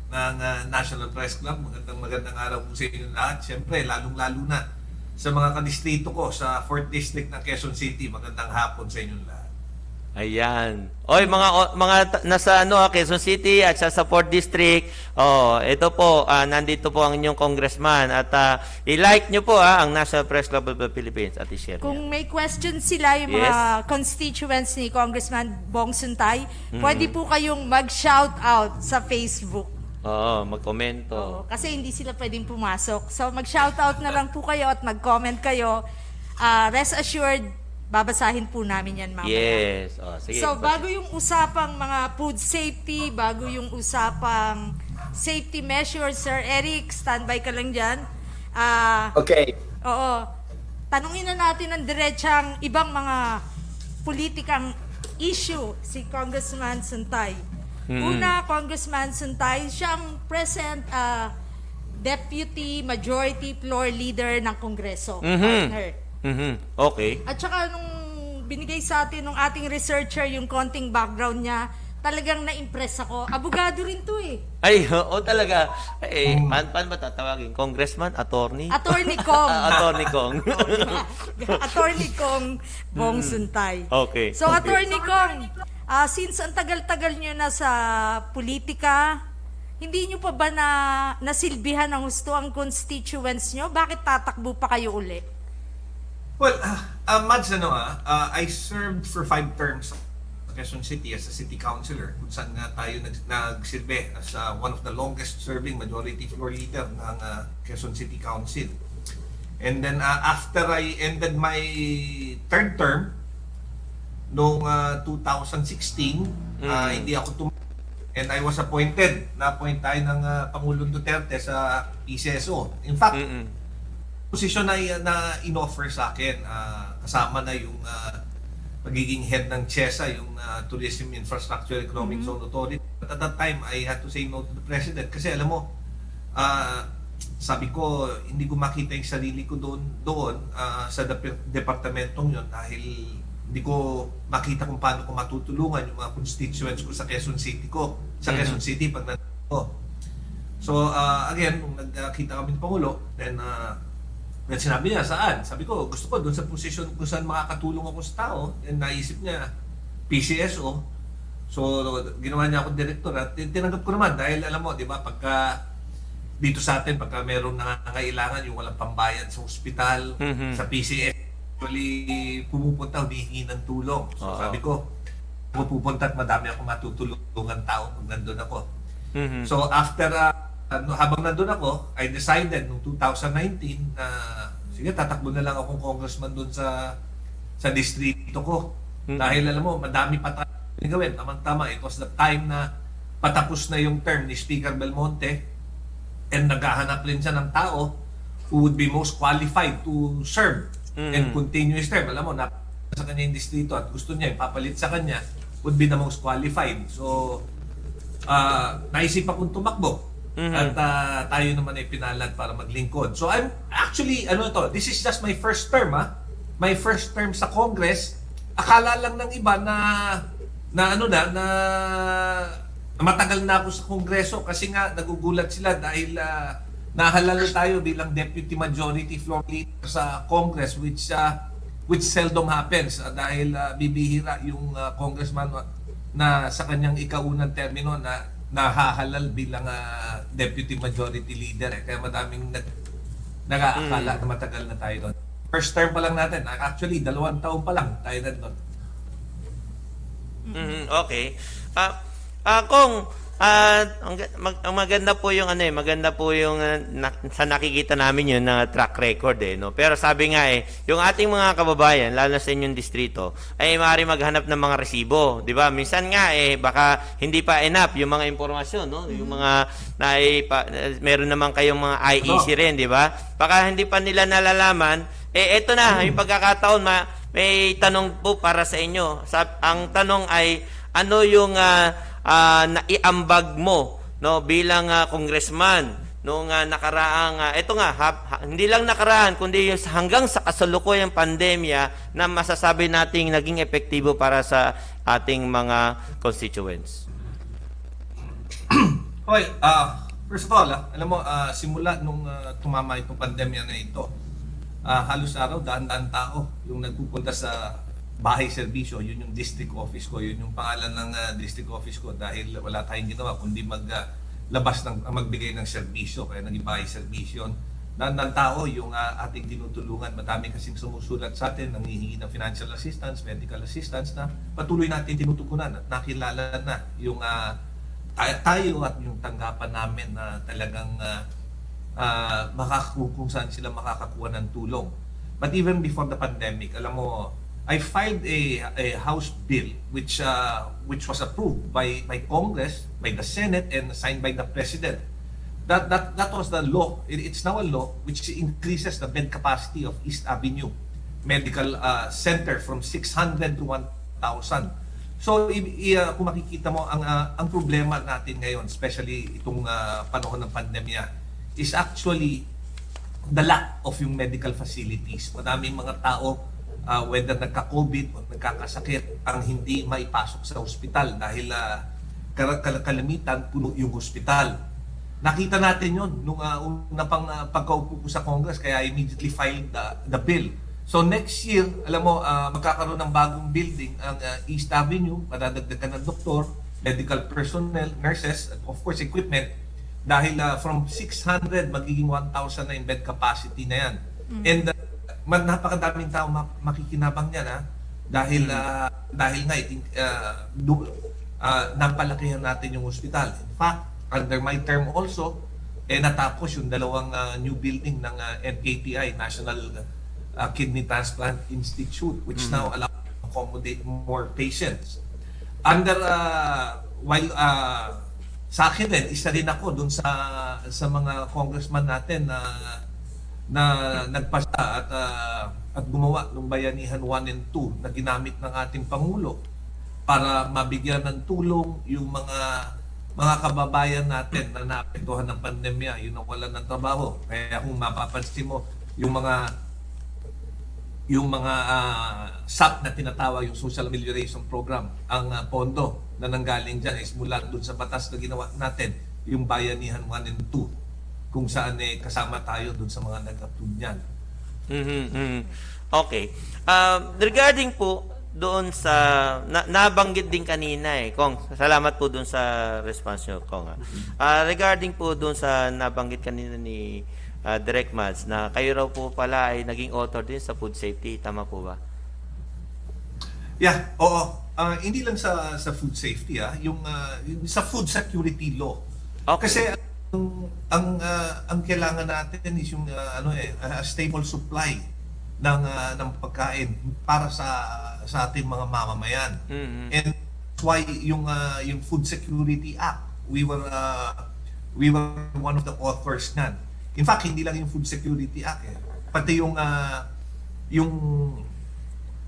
G: ng National Press Club. Magandang araw po sa inyo lahat. Siyempre, lalong-lalo na sa mga kadistrito ko sa 4th District ng Quezon City. Magandang hapon sa inyo lahat.
D: Ayan. Oy, nasa Quezon City at sa 4th District. Oh, ito po, nandito po ang inyong congressman at i-like nyo po ang National Press Club of the Philippines at i-share
E: Kung
D: niyo.
E: may question sila, yung mga constituents ni Congressman Bong Suntay, pwede po kayong mag-shout out sa Facebook.
D: Oo, magkomento.
E: Oo, kasi hindi sila pwedeng pumasok. So mag-shout out na lang po kayo at mag-comment kayo. Rest assured, babasahin po namin yan mamaya.
D: Yes. Oh, sige.
E: So, bago yung usapang mga food safety, bago yung usapang safety measures, Sir Eric, standby ka lang dyan.
F: Okay.
E: Oo. Tanungin na natin ng diretsang ibang mga politikang issue si Congressman Suntay. Una, Congressman Suntay, siyang present Deputy Majority Floor Leader ng Kongreso. Partner.
D: Okay.
E: At saka nung binigay sa atin ng ating researcher yung konting background niya, talagang na-impress ako. Abogado rin to eh.
D: Ay, oo talaga. Paano ba tatawagin? Congressman? Attorney?
E: Attorney Kong.
D: Attorney Kong.
E: Attorney Kong Bong Suntay.
D: Okay.
E: So, Attorney Kong, since ang tagal-tagal nyo na sa politika, hindi nyo pa ba nasilbihan ng gusto ang constituents nyo? Bakit tatakbo pa kayo uli?
G: Well, Mads, I served for 5 terms sa Quezon City as a city councilor kung saan nga tayo nagsilbi as one of the longest serving majority floor leader ng Quezon City Council. And then after I ended my 3rd term, noong 2016, hindi ako and I was na-appoint tayo ng Pangulong Duterte sa PCSO. In fact, posisyon na in-offer sa akin, kasama na yung magiging head ng CHESA, yung Tourism Infrastructure Economic Zone Authority. But at that time, I had to say no to the President kasi alam mo, sabi ko, hindi ko makita yung sarili ko doon sa departamentong yun dahil hindi ko makita kung paano ko matutulungan yung mga constituents ko sa Quezon City Quezon City pag nandito ko. So again, nung nagkita kami ng Pangulo, then sinabi niya, saan? Sabi ko, gusto ko doon sa posisyon kung saan makakatulong ako sa tao. And naisip niya, PCSO. So, ginawa niya akong director at tinanggap ko naman dahil alam mo, di ba, pagka dito sa atin, pagka merong nangangailangan yung walang pambayad sa ospital, sa PCS, actually pumupunta, humihingi ng tulong. So, sabi ko, pupunta at madami ako matutulungan tao pag nandun ako. So, after habang nandun ako, I decided noong 2019 na sige, tatakbo na lang akong congressman doon sa distrito ko. Dahil alam mo, madami pa tayong gawin. Tamang-tama, it was the time na patapos na yung term ni Speaker Belmonte and naghahanap rin siya ng tao who would be most qualified to serve and continue his term. Alam mo, sa kanya yung distrito at gusto niya, ipapalit sa kanya would be the most qualified. So, naisip akong tumakbo. At tayo naman ay pinalad para maglingkod. So I'm actually, this is just my first term, my first term sa Congress. Akala lang ng iba na matagal na ako sa Kongreso kasi nga nagugulat sila dahil nahalala tayo bilang Deputy Majority Floor Leader sa Congress which seldom happens dahil bibihira yung congressman na sa kanyang ikaunang termino na nahahalal bilang Deputy Majority Leader. Kaya madaming nag-aakala na matagal na tayo doon. First term pa lang natin. Actually, 2 taon pa lang tayo na doon.
D: Okay. Kung ang maganda po yung maganda po yung sa nakikita namin yun na track record no. Pero sabi nga yung ating mga kababayan lalo na sa inyong distrito ay maaari maghanap ng mga resibo, 'di ba? Minsan nga baka hindi pa enough yung mga impormasyon, no? Yung mga meron naman kayong mga IEC rin, 'di ba? Baka hindi pa nila nalalaman, eto na yung pagkakataon may tanong po para sa inyo. Ang tanong ay ano yung naiambag mo no bilang congressman noong nakaraang hindi lang nakaraan kundi hanggang sa kasalukuyang pandemya na masasabi nating naging epektibo para sa ating mga constituents.
G: Okay, first of all, alam mo, simula nung tumama itong pandemya na ito, halos araw daan-daan tao yung nagpupunta sa bahay serbisyo, yun yung district office ko, yun yung pangalan ng district office ko dahil wala tayong ginawa kundi magbigay ng serbisyo, kaya naging bahay serbisyo ng tao yung ating tinutulungan. Madami kasing sumusulat sa atin, nanghihingi ng financial assistance, medical assistance na patuloy natin tinutugunan at nakilala na yung tayo at yung tanggapan namin na talagang kung saan sila makakakuha ng tulong. But even before the pandemic, alam mo, I filed a House bill which was approved by Congress, by the Senate, and signed by the President. That was the law. It's now a law which increases the bed capacity of East Avenue Medical Center from 600 to 1,000. So kung makikita mo ang problema natin ngayon, especially itong panahon ng pandemya, is actually the lack of yung medical facilities. Madaming mga tao whether nagka-COVID o nagkakasakit ang hindi maipasok sa ospital dahil kalamitan puno yung ospital. Nakita natin yon nung una pang pagkaupo ko sa Congress, kaya I immediately filed the bill. So next year, alam mo, magkakaroon ng bagong building ang East Avenue, madadagdagan ng doktor, medical personnel, nurses, at of course equipment, dahil from 600 magiging 1,000 na yung bed capacity na yan. And napakadaming tao makikinabang niyan dahil nga napalakihan natin yung ospital. In fact, under my term also, natapos yung dalawang new building ng NKTI, National Kidney Transplant Institute, which now allow to accommodate more patients. While sa akin din, isa rin ako dun sa mga congressman natin na nagpasa at gumawa ng Bayanihan 1 and 2 na ginamit ng ating Pangulo para mabigyan ng tulong yung mga kababayan natin na naapektuhan ng pandemya, yung nawalan ng trabaho. Kaya kung mapapansin mo, yung mga SAP na tinatawag, yung Social Amelioration Program, ang pondo na nanggaling dyan is mula dun sa batas na ginawa natin, yung Bayanihan 1 and 2, kung saan kasama tayo dun sa mga nag-approve niyan.
D: Okay. Regarding po doon sa nabanggit din kanina Kong, salamat po doon sa response nyo, Kong. Regarding po doon sa nabanggit kanina ni Direk Mads na kayo raw po pala ay naging author din sa food safety, tama po ba?
G: Yeah, oo. Hindi lang sa food safety, yung sa food security law.
D: Okay.
G: Kasi ang kailangan natin is yung a stable supply ng pagkain para sa ating mga mamamayan. And that's why yung Food Security Act, we were one of the authors niyan. In fact, hindi lang yung Food Security Act pati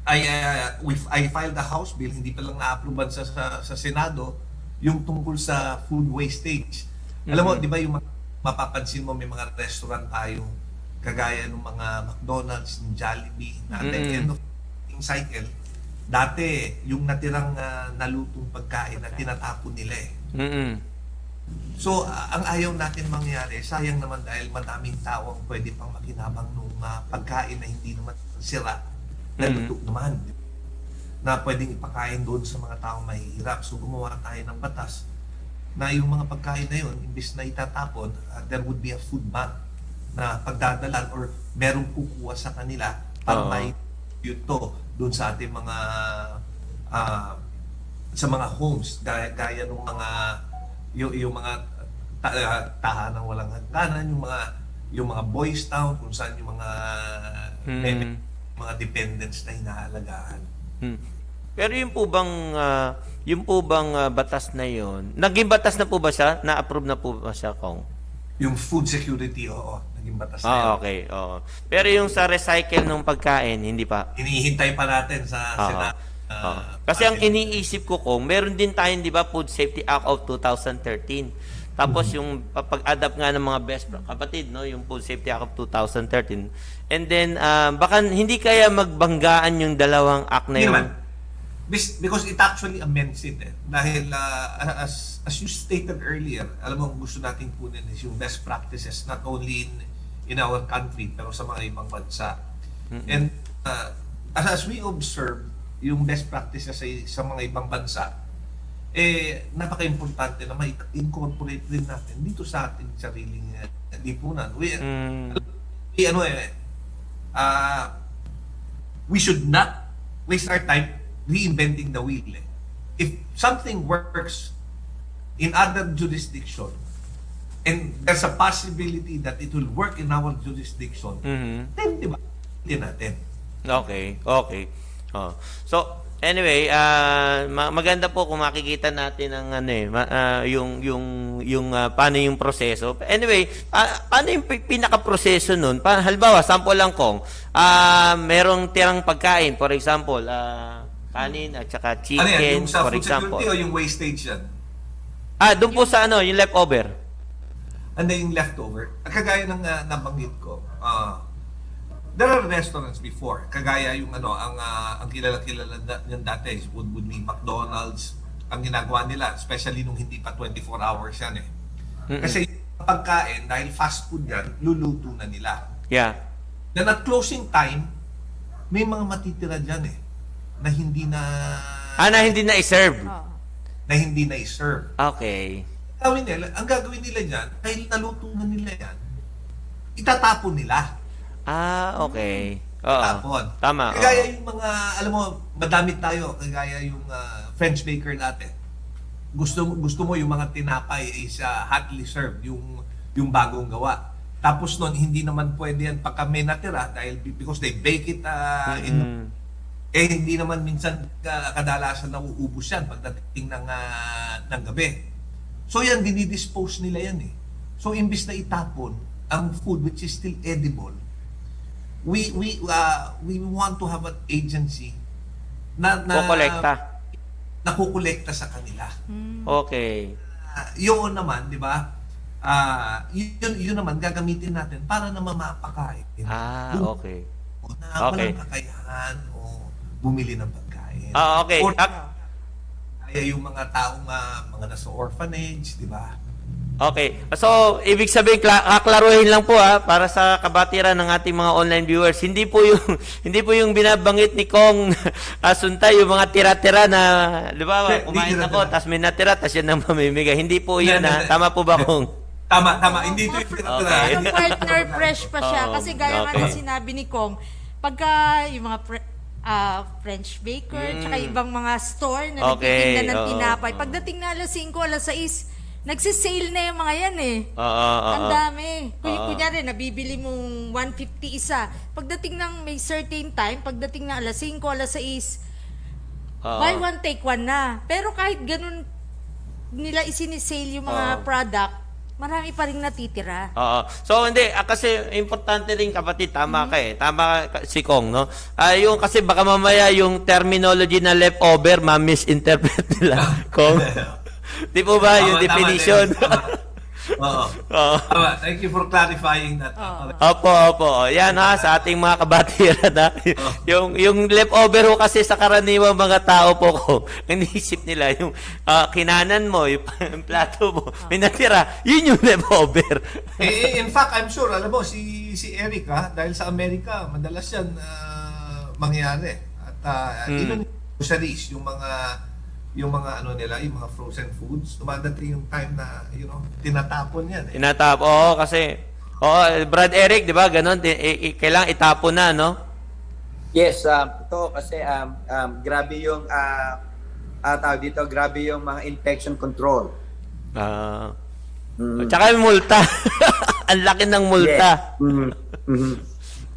G: I filed a House bill, hindi pa lang na-approvean sa Senado, yung tungkol sa food wastage. Alam mo, di ba yung mapapansin mo may mga restaurant tayo kagaya ng mga McDonald's, ng Jollibee, na at the end of the cycle, dati yung natirang nalutong pagkain na tinatapon nila So, ang ayaw natin mangyari, sayang naman dahil madaming tao ang pwede pang makinabang nung pagkain na hindi naman sira, na luto naman, na pwedeng ipakain doon sa mga taong mahihirap. So, gumawa tayo ng batas na yung mga pagkain na yun, imbis na itatapon, there would be a food bank na pagdadalan or merong kukuha sa kanila para may to doon sa ating mga sa mga homes gaya ng mga yung mga tahanang walang hangganan, yung mga boys town kung saan yung mga dependents na inaalagaan.
D: Pero yung po bang batas na yon, naging batas na po ba siya? Na-approve na po ba siya, Kong?
G: Yung food security, oo, naging batas na yun.
D: Okay, oo. Pero yung sa recycle ng pagkain, hindi pa?
G: Hinihintay pa natin sa Senado.
D: Kasi ang iniisip ko, Kong, meron din tayong, di ba, Food Safety Act of 2013. Tapos yung pag-adapt nga ng mga best kapatid, no, yung Food Safety Act of 2013. And then, baka hindi kaya magbanggaan yung dalawang act na yun?
G: Because it actually amends it. Dahil as you stated earlier, alam mo, gusto nating kunin is yung best practices not only in our country pero sa mga ibang bansa. And as we observe, yung best practices sa mga ibang bansa, napaka-importante na ma-incorporate din natin dito sa ating sariling lipunan. We should not waste our time reinventing the wheel. If something works in other jurisdiction, and there's a possibility that it will work in our jurisdiction, then di ba, hindi natin.
D: Okay. Oh. So, anyway, maganda po kung makikita natin ang paano yung proseso. Anyway, paano yung pinaka-proseso nun? Halimbawa, sample lang kong, merong tirang pagkain, for example, kanin at saka
G: Ano
D: chicken,
G: yan? Yung sa
D: for
G: food
D: example.
G: security o yung wastage yan?
D: Doon po sa yung leftover.
G: Ano yung leftover? Kagaya ng nabanggit ko, there are restaurants before, kagaya yung ang kilala-kilala niyan dati would be McDonald's. Ang ginagawa nila, especially nung hindi pa 24 hours yan eh. Kasi yung pagkain, dahil fast food yan, luluto na nila.
D: Yeah.
G: Then at closing time, may mga matitira dyan eh, na hindi na...
D: Na hindi na i-serve.
G: na hindi na i-serve.
D: Okay.
G: Ang gagawin nila dyan, dahil naluto na nila yan, itatapon nila.
D: Okay. Oo.
G: Tapon.
D: Tama.
G: Kagaya yung mga, alam mo, madami tayo, kagaya yung French baker natin. Gusto mo yung mga tinapay is hotly served, yung bagong gawa. Tapos nun, hindi naman pwede yan pagka may natira dahil because they bake it hindi naman minsan kadalasan nauubos yan pagdating ng gabi. So yan, dinidispose nila yan eh. So imbis na itapon ang food which is still edible, we want to have an agency na nakukolekta sa kanila.
D: Okay.
G: Yun naman, di ba? Yun naman gagamitin natin para na mapakain.
D: Okay.
G: Na walang kakayahan o bumili ng pagkain.
D: Okay.
G: Or kaya yung mga taong mga nasa orphanage, di ba?
D: Okay. So, ibig sabihin, kaklaruhin lang po para sa kabatiran ng ating mga online viewers. Hindi po yung binabanggit ni Kong Asuntay, yung mga tira-tira na, di ba, kumain ako, tapos may natira, tapos yan ang mamimigay. Hindi po yun, Tama po ba, Kong?
G: Tama. Hindi ito yung tira-tira.
E: Yung partner fresh pa siya. Kasi gaya nga ng sinabi ni Kong, pagka yung mga French baker, tsaka ibang mga store na nagtitinda ng tinapay, pagdating na alas 5, alas 6, nagsisale na yung mga yan eh. Ang dami. Kunyari, nabibili mong 150 isa. Pagdating ng may certain time, pagdating na alas 5, alas 6, buy one, take one na. Pero kahit ganun nila isinisale yung mga product, marami pa rin natitira.
D: So, hindi. Kasi importante rin, kapatid, tama ka eh. Tama ka, si Kong, no? Yung kasi baka mamaya yung terminology na leftover, ma-misinterpret nila, Kong. Di po ba yung definition?
G: Oo. Tama. Thank you for clarifying that.
D: Opo. Yan sa ating mga kabatiran yung leftover ho kasi sa karaniwang mga tao po ko, iniisip nila yung kinanan mo, yung plato mo, may natira, yun yung leftover.
G: In fact, I'm sure, alam mo, si Eric dahil sa Amerika, madalas yan mangyari. At even groceries, yung mga nila, yung mga frozen foods, dumadating yung time na, tinatapon yan.
D: Tinatapon, kasi, Brad Eric, di ba, ganon, kailangan itapon na, no?
F: Yes, ito kasi grabe yung tawag dito, grabe yung mga infection control.
D: Tsaka yung multa. Ang laki ng multa.
F: Yes.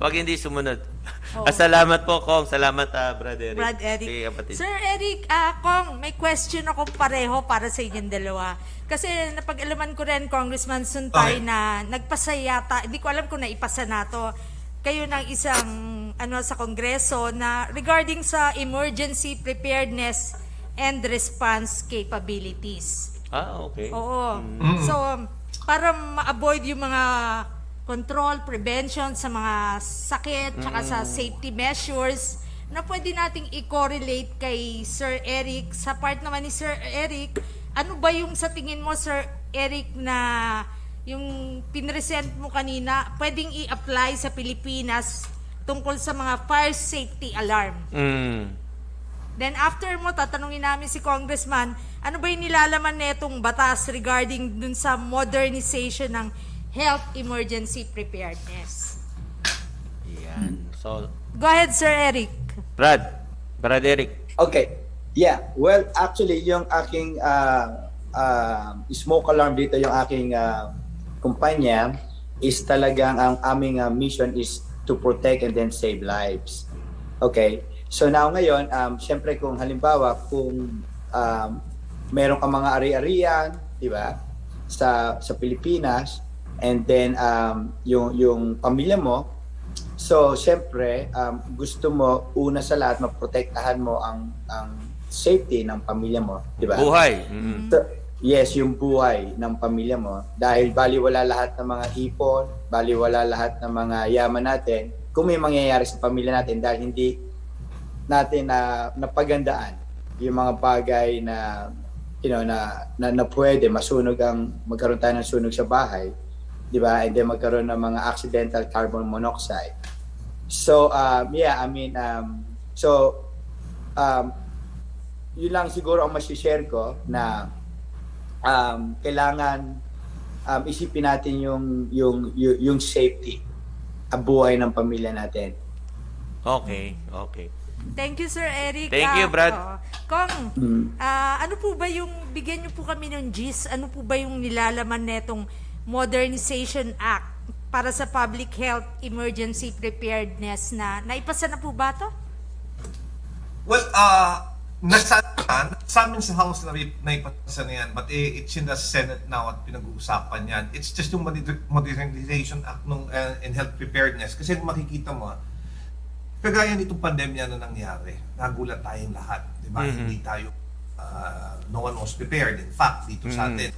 D: Wag hindi sumunod. Salamat po, Kong. Salamat, Brad Eric.
E: Brad Eric.
D: Sige, kapatid.
E: Sir Eric, Kong, may question ako pareho para sa inyong dalawa. Kasi napag-alaman ko rin, Congressman Suntay, na nagpasayata, hindi ko alam kung naipasa na to, kayo ng isang sa Kongreso na regarding sa emergency preparedness and response capabilities.
D: Okay.
E: Oo. So, para ma-avoid yung mga control, prevention sa mga sakit, tsaka sa safety measures na pwede nating i-correlate kay Sir Eric. Sa part naman ni Sir Eric, ano ba yung sa tingin mo, Sir Eric, na yung pinresent mo kanina, pwedeng i-apply sa Pilipinas tungkol sa mga fire safety alarm? Then after mo, tatanungin namin si Congressman, ano ba yung nilalaman netong batas regarding dun sa modernization ng health emergency preparedness?
D: Yan. So,
E: Go ahead, Sir Eric.
D: Brad Eric.
F: Okay. Yeah. Well, actually, yung aking smoke alarm dito, yung aking kumpanya, is talagang ang aming mission is to protect and then save lives. Okay? So now ngayon, syempre kung halimbawa, kung meron kang mga ari-arian, di ba, sa Pilipinas, and then yung pamilya mo, so syempre, gusto mo, una sa lahat, maprotektahan mo ang safety ng pamilya mo, di ba?
D: Buhay.
F: So, yes, yung buhay ng pamilya mo. Dahil baliwala lahat ng mga ipon, baliwala lahat ng mga yaman natin, kung may mangyayari sa pamilya natin dahil hindi natin napagandaan yung mga bagay na na pwede magkaroon tayo ng sunog sa bahay, di ba? And then magkaroon ng mga accidental carbon monoxide. So yeah, I mean yun lang siguro ang masishare ko na kailangan isipin natin yung safety, ang buhay ng pamilya natin.
D: Okay.
E: Thank you, Sir Eric.
D: Thank you, Brad.
E: Kong, ano po ba yung, bigyan niyo po kami ng gist, ano po ba yung nilalaman netong Modernization Act para sa public health emergency preparedness na naipasa na po ba to?
G: Well, nasa amin sa House na naipasa na yan, but it's in the Senate now at pinag-uusapan yan. It's just yung Modernization Act in health preparedness. Kasi kung makikita mo, kagaya nitong pandemya na nangyari, nagulat tayong lahat. Diba? Hindi tayo, no one was prepared. In fact, dito sa atin,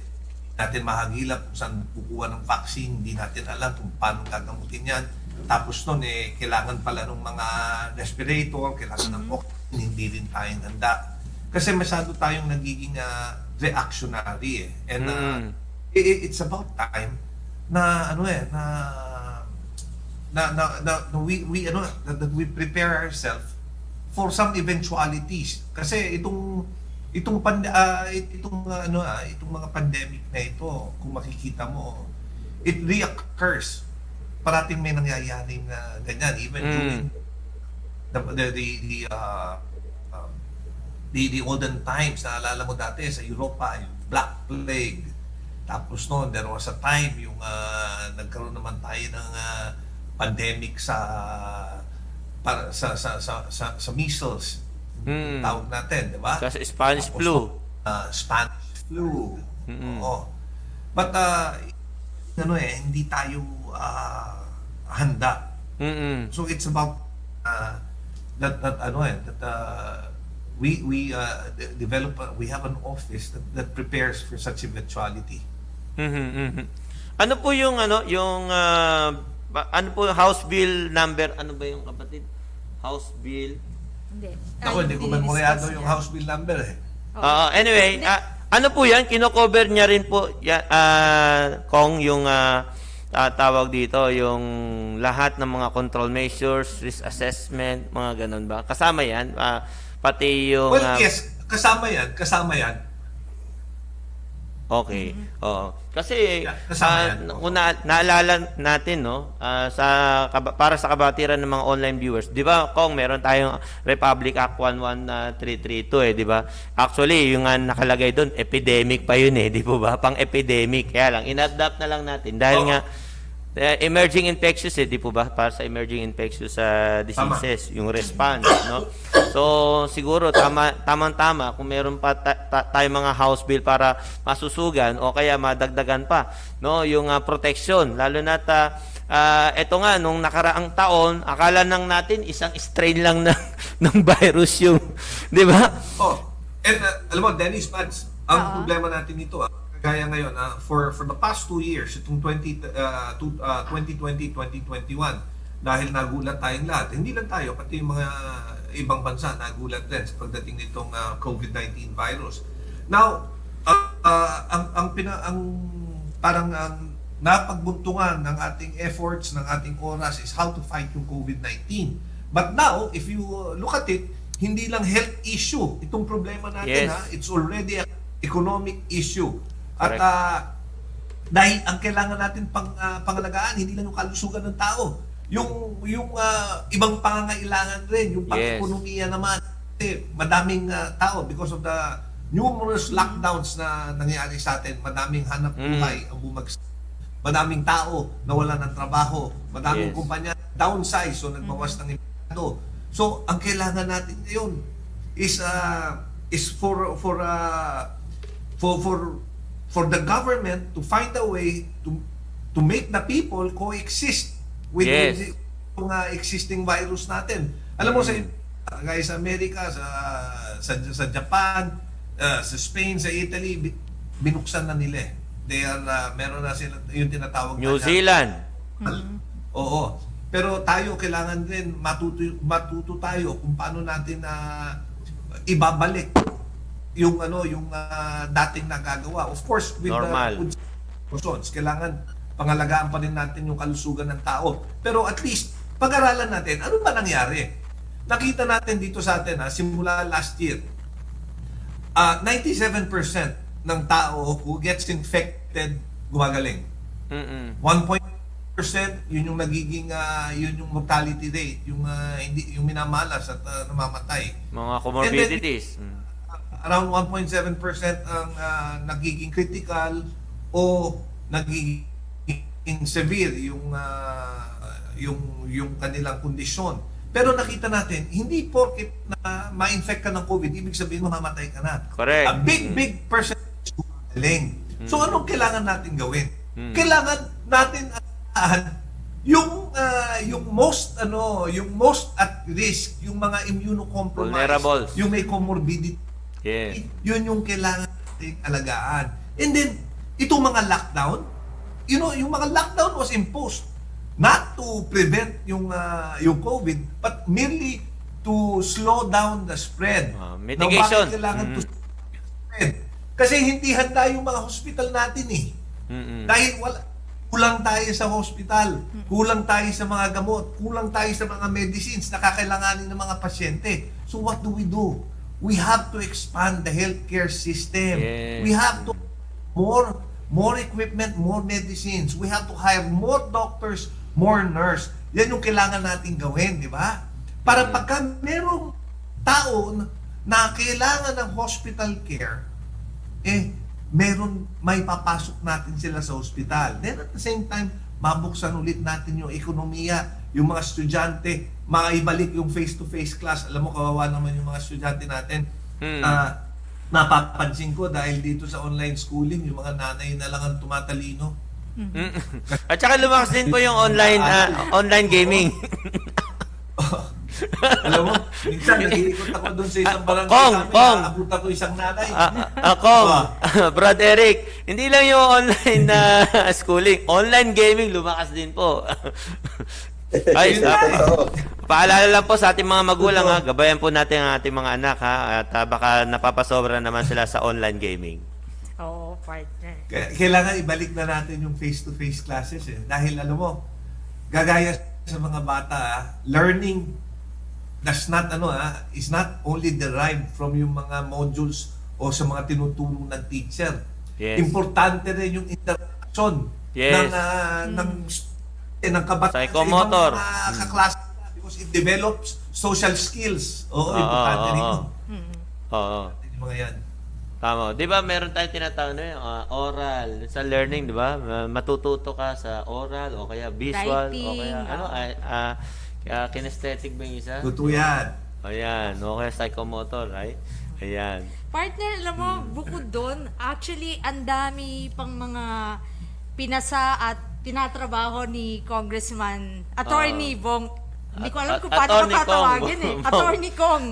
G: natin mahagilap kung saan kukuha ng vaccine, hindi natin alam kung paano gagamutin yan. Tapos nun, kailangan pala ng mga respirator, kailangan ng oxygen, hindi rin tayong handa. Kasi masyado tayong nagiging reactionary And it's about time na that we prepare ourselves for some eventualities. Kasi itong mga pandemic na ito, kung makikita mo, it reoccurs. Parating may nangyayari na ganyan, even during the olden times. Naalala mo dati sa Europa, yung Black Plague. Tapos noon, there was a time yung nagkaroon naman tayo ng pandemic sa measles. Tawag natin, di ba?
D: Sa Spanish flu.
G: Spanish flu. Oo. But hindi tayo handa. So it's about we have an office that prepares for such eventuality.
D: Ano po yung House Bill number, ano ba yung kapatid? House Bill.
E: Hindi.
G: Hindi ko memoryado yung House Bill number
D: Anyway, ano po yan? Kino-cover niya rin po Kong, yung tawag dito, yung lahat ng mga control measures, risk assessment, mga ganun ba? Kasama yan? Pati yung...
G: Well, yes. Kasama yan.
D: Okay. Oo. Kasi
G: kasama yan.
D: kung naalala natin, no, para sa kabatiran ng mga online viewers, 'di ba, Kong, meron tayong Republic Act 11332 'di ba? Actually, yung nakalagay doon, epidemic pa 'yun 'di po ba? Pang-epidemic. Kaya lang inadapt na lang natin dahil nga emerging infectious 'di po ba? Para sa emerging infectious diseases, yung response, no? So, siguro tamang-tama kung meron pa tayong mga house bill para masusugan o kaya madagdagan pa, no, yung protection, lalo na eto nga nung nakaraang taon, akala nang natin isang strain lang ng virus yung, 'di ba?
G: And alam mo, Dennis, Mads, ang problema natin ito kaya ngayon, for the past 2 years, itong 2020-2021, dahil nagulat tayong lahat, hindi lang tayo, pati yung mga ibang bansa nagulat din sa pagdating nitong COVID-19 virus. Now, parang napagbuntungan ng ating efforts, ng ating oras is how to fight yung COVID-19. But now, if you look at it, hindi lang health issue itong problema natin,
D: Yes.
G: ha. It's already an economic issue. At
D: Correct.
G: dahil ang kailangan natin pangalagaan hindi lang yung kalusugan ng tao, yung ibang pangangailangan rin, yung pang-ekonomiya naman. Kasi madaming tao because of the numerous lockdowns na nangyari sa atin, madaming hanap buhay ang bumagsak. Madaming tao nawalan ng trabaho, madaming
D: Yes.
G: kumpanya downsize, so nagbawas ng empleyado. So ang kailangan natin ngayon is for the government to find a way to make the people coexist with
D: Yes.
G: yung existing virus natin. Alam mo, sa gaya sa Amerika, sa Japan, sa Spain, sa Italy, binuksan na nila eh. They are, meron na sila yung tinatawag
D: New
G: na
D: Zealand.
G: Oo. Pero tayo kailangan din matuto tayo kung paano natin ibabalik yung dating nagagawa. Of course, with
D: Normal.
G: the precautions, kailangan pangalagaan pa rin natin yung kalusugan ng tao. Pero at least pag-aralan natin ano ba nangyari. Nakita natin dito sa atin simula last year, 97% ng tao who gets infected gumagaling. 1.5% yun yung nagiging yun yung mortality rate, yung hindi yung minamalas at namamatay.
D: Mga comorbidities.
G: Around 1.7% ang nagiging critical o nagiging severe yung kanilang kondisyon. Pero nakita natin, hindi porket na ma-infect ka ng COVID, ibig sabihin mamamatay ka na.
D: Correct.
G: A big percentage gumaling. So anong kailangan natin gawin? Kailangan natin yung most at risk, yung mga immunocompromised,
D: Vulnerables.
G: yung may comorbidity.
D: Yes.
G: Yun yung kailangan natin alagaan. And then itong mga lockdown, yung mga lockdown was imposed not to prevent yung COVID, but merely to slow down the spread.
D: Mitigation.
G: Bakit kailangan to spread? Kasi hindi handa yung mga hospital natin eh. Dahil kulang tayo sa hospital, kulang tayo sa mga gamot, kulang tayo sa mga medicines na kakailanganin ng mga pasyente. So what do? We have to expand the healthcare system.
D: Yes.
G: We have to more equipment, more medicines. We have to hire more doctors, more nurse. Yan yung kailangan natin gawin, di ba? Para pagka merong tao na kailangan ng hospital care, may papasok natin sila sa hospital. Then at the same time, mabuksan ulit natin yung ekonomiya, yung mga estudyante, maibalik yung face-to-face class. Alam mo, kawawa naman yung mga estudyante natin. Napapansin ko dahil dito sa online schooling, yung mga nanay na lang ang tumatalino.
D: At saka lumakas din po yung online gaming.
G: Alam mo, minsan nag-iikot ako doon sa isang barangay
D: Kong.
G: naabot ako isang nanay.
D: Kong, Brad Eric, hindi lang yung online na schooling, online gaming lumakas din po. Ay, paalala lang po sa ating mga magulang gabayan po natin ang ating mga anak at baka napapasobra naman sila sa online gaming.
E: Oo, partner.
G: Kailangan ibalik na natin yung face-to-face classes dahil alam mo, gagaya sa mga bata, learning is not only derived from yung mga modules o sa mga tinutulong ng teacher.
D: Yes.
G: Importante rin yung interaction
D: Yes.
G: ng kabataan
D: Psychomotor.
G: sa ibang kaklase because it develops social skills. Importante rin yun.
D: Oo.
G: Yung mga yan.
D: Tama. 'Di ba meron tayong tinatawag na oral sa learning, 'di ba? Matututo ka sa oral o kaya visual o kaya kinesthetic ba yung isa?
G: Totoo yan.
D: Ayan, o kaya psychomotor, right? Ayan.
E: Partner, alam mo, bukod doon, actually, ang dami pang mga pinasa at tinatrabaho ni Congressman Attorney Bong. Hindi ko alam kung paano
D: Attorney
E: ko tatawagin
D: Kong.
E: Attorney Kong.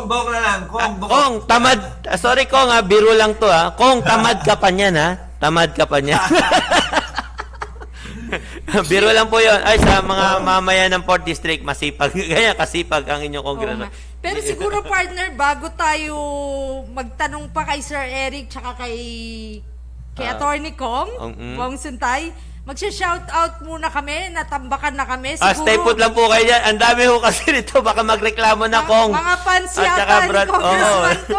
G: Bong na lang.
D: Kong, tamad. Sorry Kong, biro lang to Kong, tamad ka pa niyan Tamad ka pa niyan. Biro lang po yun. Ay, sa mga mamayan ng 4th District, masipag. Kaya kasipag ang inyong kongreso.
E: Pero siguro, partner, bago tayo magtanong pa kay Sir Eric tsaka kay Attorney Kong, Bong Suntay, Magsha-shoutout muna kami, natambakan na kami.
D: Stay put lang po kayo dyan. Ang dami ho kasi nito, baka magreklamo na kong.
E: Mga fans
D: At
E: yata
D: saka
E: ni
D: Brad,
E: Congressman ko.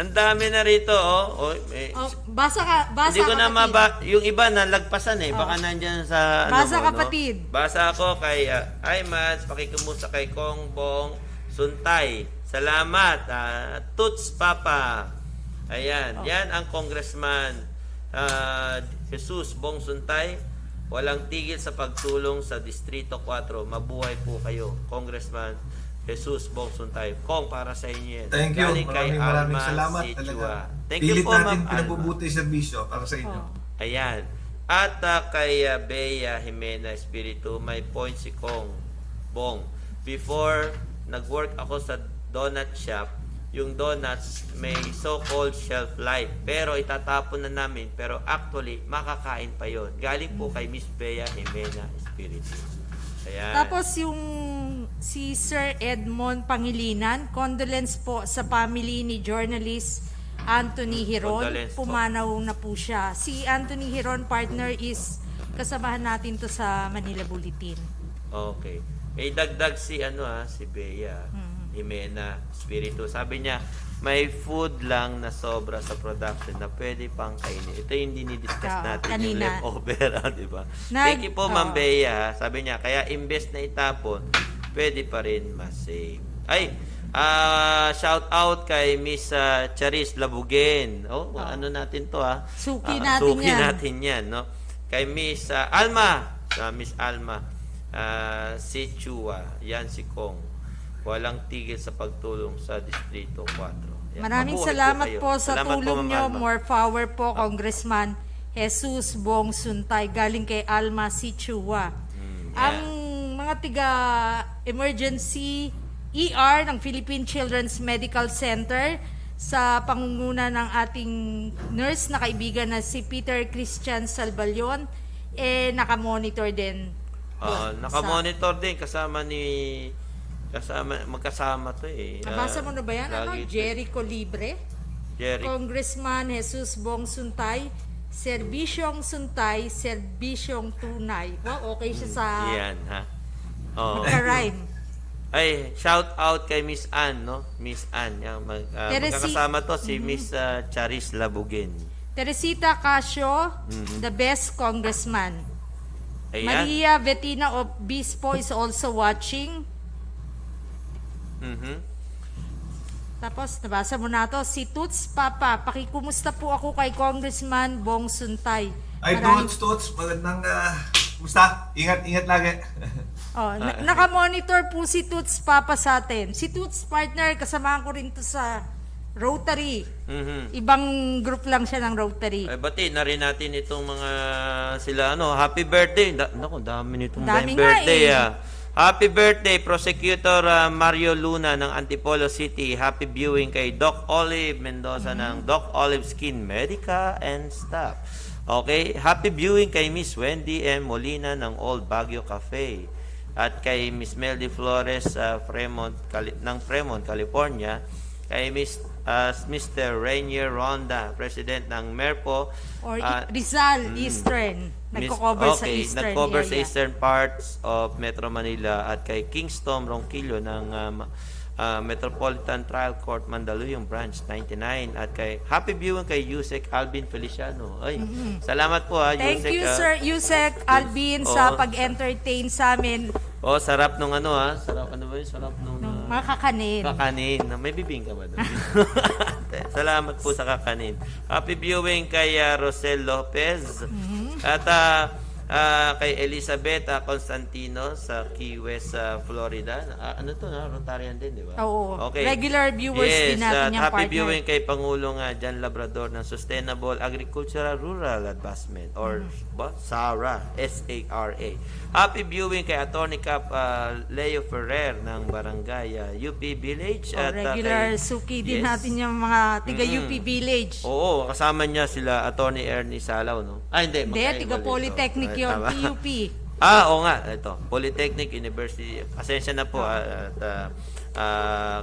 D: Ang dami na rito,
E: Basa
D: Hindi ko na
E: kapatid.
D: yung iba na lagpasan baka nandyan sa
E: Basa,
D: mo,
E: kapatid.
D: No? Basa ako kay ay Mads, pakikumusta kay Kong Bong Suntay. Salamat. Toots Papa. Ayan, yan ang Congressman Jesus Bong Suntay. Walang tigil sa pagtulong sa Distrito 4. Mabuhay po kayo, Congressman Jesus Bong Suntay. Kong, para sa inyo yan.
G: Thank you.
D: Galing kay
G: Maraming
D: Alma
G: salamat
D: Sichua.
G: talaga.
D: Thank you
G: Pilit
D: po,
G: natin
D: Ma'am Alma.
G: pinabubuti yung serbisyo para sa inyo.
D: Ayan. At kay Bea Jimena Espiritu, may point si Kong Bong. Before nag-work ako sa donut shop, yung donuts may so-called shelf life. Pero itatapon na namin. Pero actually, makakain pa yon. Galing po kay Miss Bea Jimena Espiritu. Ayan.
E: Tapos yung si Sir Edmond Pangilinan, condolence po sa family ni journalist Anthony Hiron.
D: Condolence po.
E: Pumanaw na po siya. Si Anthony Hiron, partner, is kasamahan natin to sa Manila Bulletin.
D: Okay. May dagdag si si Bea Jimena Espiritu. Sabi niya, may food lang na sobra sa production na pwede pang kainin. Ito yung dinidiscuss natin, yung
E: kanina.
D: leftover, di ba?
E: Nag-
D: Thank you po, Ma'am Bea. Sabi niya, kaya imbes na itapon, pwede pa rin ma-save. Ay, shout out kay Miss Charis Labugen. Ano natin to
E: Suki natin
D: suki
E: yan.
D: natin yan, no? Kay Miss Alma, Miss Alma Sichua, yan si Kong. Walang tigil sa pagtulong sa Distrito 4. Yan.
E: Maraming
D: Mabuhay
E: salamat
D: kayo.
E: po sa
D: Salamat po,
E: tulong
D: Ma'am
E: nyo.
D: Alma.
E: More power po, Congressman Jesus Bong Suntay. Galing kay Alma Sichua. Ang mga tiga-emergency ER ng Philippine Children's Medical Center sa pangunguna ng ating nurse na kaibigan na si Peter Christian Salbalyon, nakamonitor din.
D: Nakamonitor din magkasama to
E: Nabasa mo na ba yan?
D: lagi to.
E: Jericho Libre?
D: Jerry.
E: Congressman Jesus Bong Suntay, serbisyong suntay, serbisyong tunay. Wow, okay siya sa
D: Yan, ha? Oo.
E: magka-rhyme.
D: Ay, shout out kay Miss Ann, no? Miss Ann. Yan, magkakasama to si Miss Charis Labugen.
E: Teresita Casio, the best congressman.
D: Ayan.
E: Maria Bettina Obispo is also watching. Tapos, nabasa mo na to. Si Toots Papa, pakikumusta po ako kay Congressman Bong Suntay.
G: Ay, Toots, magandang, kumusta? Ingat lagi.
E: Nakamonitor po si Toots Papa sa atin. Si Toots partner, kasamahan ko rin to sa Rotary. Ibang group lang siya ng Rotary.
D: Ay, bati na rin natin itong mga sila, happy birthday. Naku, dami nitong
E: Dami
D: birthday,
E: nga
D: Happy birthday, Prosecutor Mario Luna ng Antipolo City. Happy viewing kay Doc Olive Mendoza ng Doc Olive Skin Medica and Staff. Okay, happy viewing kay Miss Wendy M. Molina ng Old Baguio Cafe. At kay Miss Meldy Flores ng Fremont, California. Kay Mr. Rainier Ronda, President ng MERPO.
E: Or Rizal, Eastern. Nagko-cover sa Eastern
D: nag-cover
E: area.
D: sa eastern parts of Metro Manila. At kay Kingston Ronquillo ng Metropolitan Trial Court Mandaluyong Branch 99. At kay happy viewing kay Yusek Alvin Feliciano. Ay, salamat po
E: Thank
D: Yusek.
E: you, Sir Yusek Alvin, sa pag-entertain sa amin.
D: Sarap nung sarap ba yun? Sarap nung
E: Mga kakanin.
D: kakanin. May bibing ka ba doon? Salamat po sa kakanin. Happy viewing kay Rosel Lopez. At kay Elizabeth Constantino sa Key West, Florida. Ano to, Rotarian din, di ba?
E: Oo.
D: Okay.
E: Regular viewers din natin yung
D: happy
E: partner.
D: viewing kay Pangulong Jan Labrador ng Sustainable Agricultural Rural Advancement or SARA, S-A-R-A. Happy viewing kay Attorney Cap Leo Ferrer ng Barangay UP Village. At
E: Regular suki din natin yung mga tiga-UP Village.
D: Oo, kasama niya sila Attorney Ernie Salaw, no? Hindi,
E: Hindi, tiga-Polytechnic yun, PUP.
D: Oo nga, ito. Polytechnic University. Pasensya na po.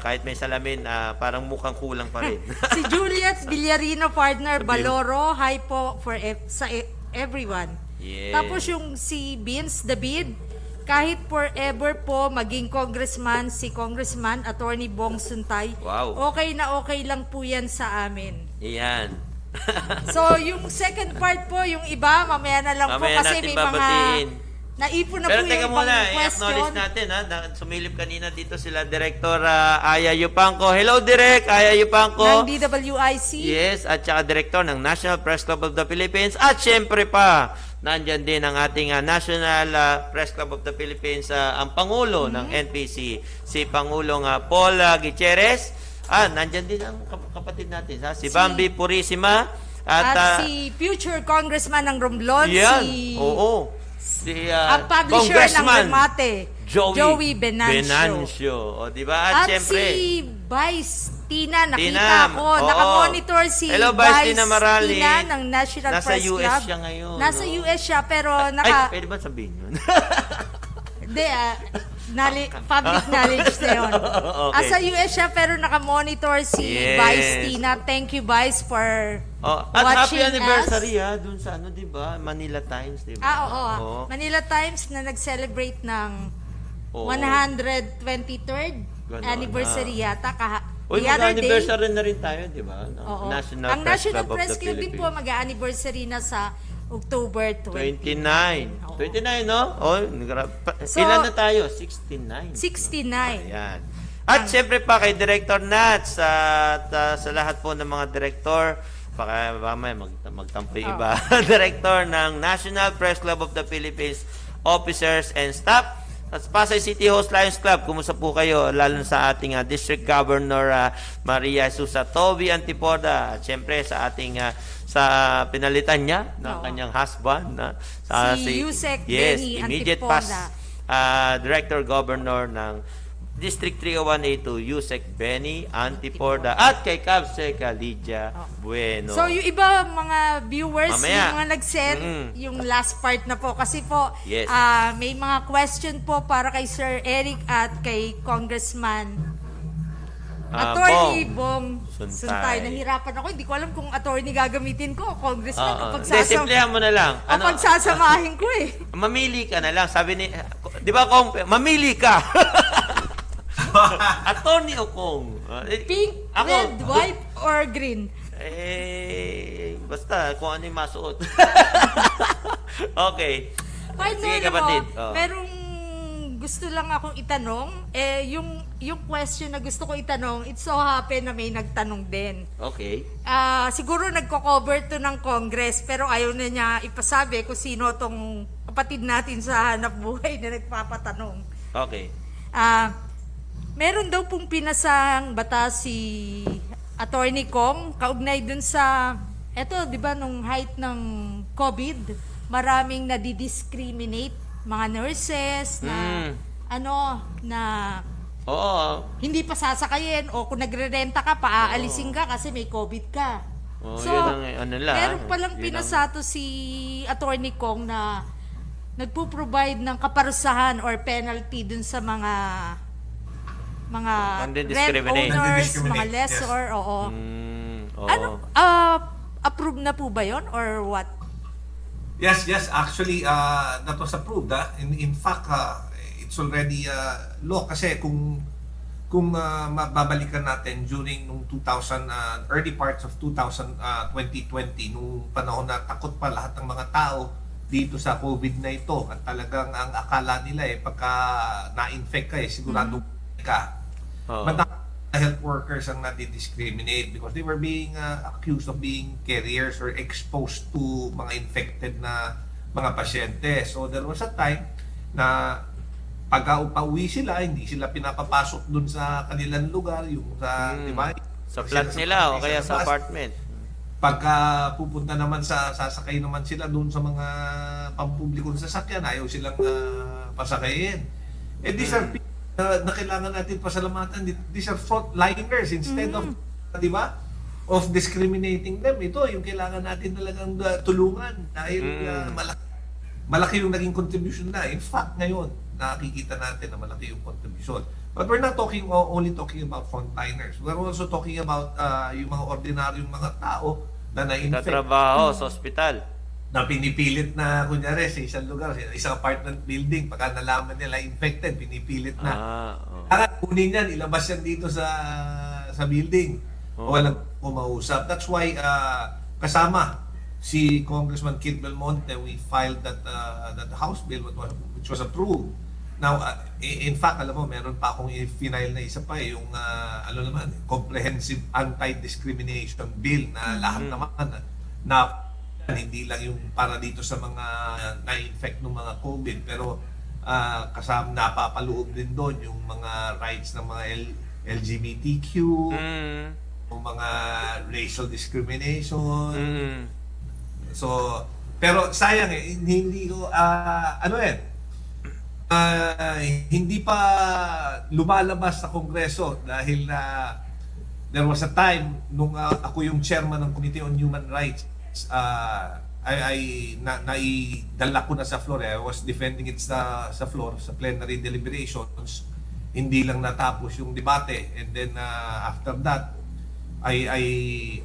D: Kahit may salamin, parang mukhang kulang pa rin.
E: Si Juliet Villarino, partner, Baloro. Hi po for sa everyone.
D: Yes.
E: Tapos yung si Vince David, kahit forever po maging congressman, si Congressman Attorney Bong Suntay,
D: Wow.
E: okay na okay lang po yan sa amin.
D: Iyan.
E: So, yung second part po, yung iba, mamaya na lang po
D: Mamaya
E: kasi
D: natin
E: may
D: babatiin.
E: mga naipon na
D: Pero
E: po
D: teka
E: yung
D: muna,
E: ibang
D: i-acknowledge
E: question.
D: natin ha, sumilip kanina dito sila Director Aya Yupanco. Hello Direk, Aya Yupanco.
E: Ng DWIC.
D: Yes, at saka Director ng National Press Club of the Philippines. At syempre pa, nandyan din ang ating National Press Club of the Philippines, ang Pangulo ng NPC, si Pangulong Paul Gutierrez. Nandyan din ang kapatid natin, si Bambi Purisima.
E: At si future congressman ng Romblon,
D: yan,
E: si
D: oo. Si
E: ang publisher ng
D: Congressman
E: Remate,
D: Joey
E: Benancio.
D: O, di ba?
E: At
D: syempre,
E: si Vice Tina, nakita
D: Tina,
E: ko,
D: oo.
E: nakamonitor si
D: Hello, Vice Tina Marali.
E: Tina ng National
D: Nasa
E: Press
D: US
E: Club.
D: siya ngayon,
E: Nasa
D: no?
E: US siya, pero
D: ay, pwede ba sabihin yun?
E: Hindi, public knowledge na yun.
D: Okay.
E: Sa US siya, pero nakamonitor si
D: Yes.
E: Vice Tina. Thank you, Vice, for
D: At happy
E: watching
D: anniversary dun sa di ba? Manila Times, di ba?
E: Oo. Manila Times na nag-celebrate ng
D: Oo.
E: 123rd
D: Ganon,
E: anniversary yata.
D: Uy,
E: The other day,
D: mag-anniversary na rin tayo, di ba?
E: oo.
D: National
E: Ang
D: Press
E: National
D: Club of
E: Press
D: the
E: Club din po
D: Philippines.
E: mag-anniversary na sa October
D: 29.
E: 20.
D: 29, no? Oh,
E: So,
D: ilan na tayo? 69.
E: 69.
D: Ayan. At syempre pa kay Director Nats at sa lahat po ng mga director, baka mamaya magtampo yung iba. Director ng National Press Club of the Philippines, officers and staff. At Pasay City Host Lions Club, kumusta po kayo? Lalo na sa ating District Governor Maria Susa Toby Antipoda. At syempre sa ating sa pinalitan niya ng kanyang husband na
E: Si Yusek
D: yes,
E: Benny
D: immediate
E: Antipoda.
D: past Director Governor ng District 301A2 Yusek Benny Antipoda at kay Kabsec Lydia Bueno.
E: So, yung iba mga viewers,
D: Mamaya.
E: yung mga nag-send, yung last part na po. Kasi po,
D: Yes.
E: may mga question po para kay Sir Eric at kay Congressman Attorney Bong
D: Suntay.
E: Suntay. Nahirapan ako. Hindi ko alam kung attorney gagamitin ko o congressman o
D: Hindi, simplihan mo na lang.
E: o pagsasamahin ko eh.
D: Mamili ka na lang. Sabi ni, di ba kung mamili ka? Attorney o Kong?
E: Pink,
D: Ako,
E: red, white, or green?
D: Basta kung ano yung masuot. Okay.
E: Ay,
D: Sige,
E: no,
D: kapatid.
E: merong gusto lang akong itanong. Yung question na gusto ko itanong, it so happen na may nagtanong din.
D: Okay.
E: Siguro nagko-cover to ng Congress, pero ayaw na niya ipasabi kung sino tong kapatid natin sa hanap buhay na nagpapatanong.
D: Okay.
E: Meron daw pong pinasang batas si Attorney Kong kaugnay dun sa, eto, di ba, nung height ng COVID, maraming nadidiscriminate mga nurses na, na
D: Oo.
E: hindi pa sasakayin o kung nagre-renta ka, paaalisin ka kasi may COVID ka.
D: Yun ang
E: meron palang
D: yun
E: pinasato si Attorney Kong na nagpo-provide ng kaparusahan or penalty dun sa mga rent
D: Nandidiscriminate.
E: owners,
G: Nandidiscriminate,
E: mga lessor, oo.
D: Oo.
E: Ano, approve na po ba yon or what?
G: Yes, actually, that was approved. In fact, it's already law kasi kung mababalikan natin during nung 2000 early parts of 2020 nung panahon na takot pa lahat ng mga tao dito sa COVID na ito at talagang ang akala nila pagka na-infect ka sigurado ka. Madami health workers ang nadi-discriminate because they were being accused of being carriers or exposed to mga infected na mga pasyente. So there was a time na pag pauwi sila, hindi sila pinapapasok dun sa kanilang lugar, yung sa, di ba?
D: Sa flat nila o kaya sa
G: labas.
D: apartment.
G: Pagka pupunta naman sasakay naman sila dun sa mga pampublikong sasakyan, ayaw silang pasakayin. These are people na kailangan natin pasalamatan. These are frontliners instead of, di ba? Of discriminating them. Ito, yung kailangan natin talagang tulungan dahil malaki yung naging contribution na. In fact, ngayon, nakikita natin na malaki yung contribution. But we're not only talking about frontliners. We're also talking about yung mga ordinaryong mga tao na na-infect.
D: Katrabaho sa ospital.
G: na pinipilit na, kunyari, sa isang lugar, sa isang apartment building, pagka nalaman nila infected, pinipilit na. Kunin yan, ilabas yan dito sa building. Walang kumausap. That's why, kasama si Congressman Kit Belmonte, we filed that House bill which was approved. Now, in fact, alam mo, meron pa akong i-file na isa pa, yung comprehensive anti-discrimination bill na lahat naman na hindi lang yung para dito sa mga na-infect ng mga COVID, pero kasama napapaloob din doon yung mga rights ng mga LGBTQ, yung mga racial discrimination. So, pero sayang hindi ko hindi pa lumalabas sa Kongreso dahil there was a time nung ako yung chairman ng Committee on Human Rights, naidala ko na sa floor. I was defending it sa floor, sa plenary deliberations. Hindi lang natapos yung debate, and then after that I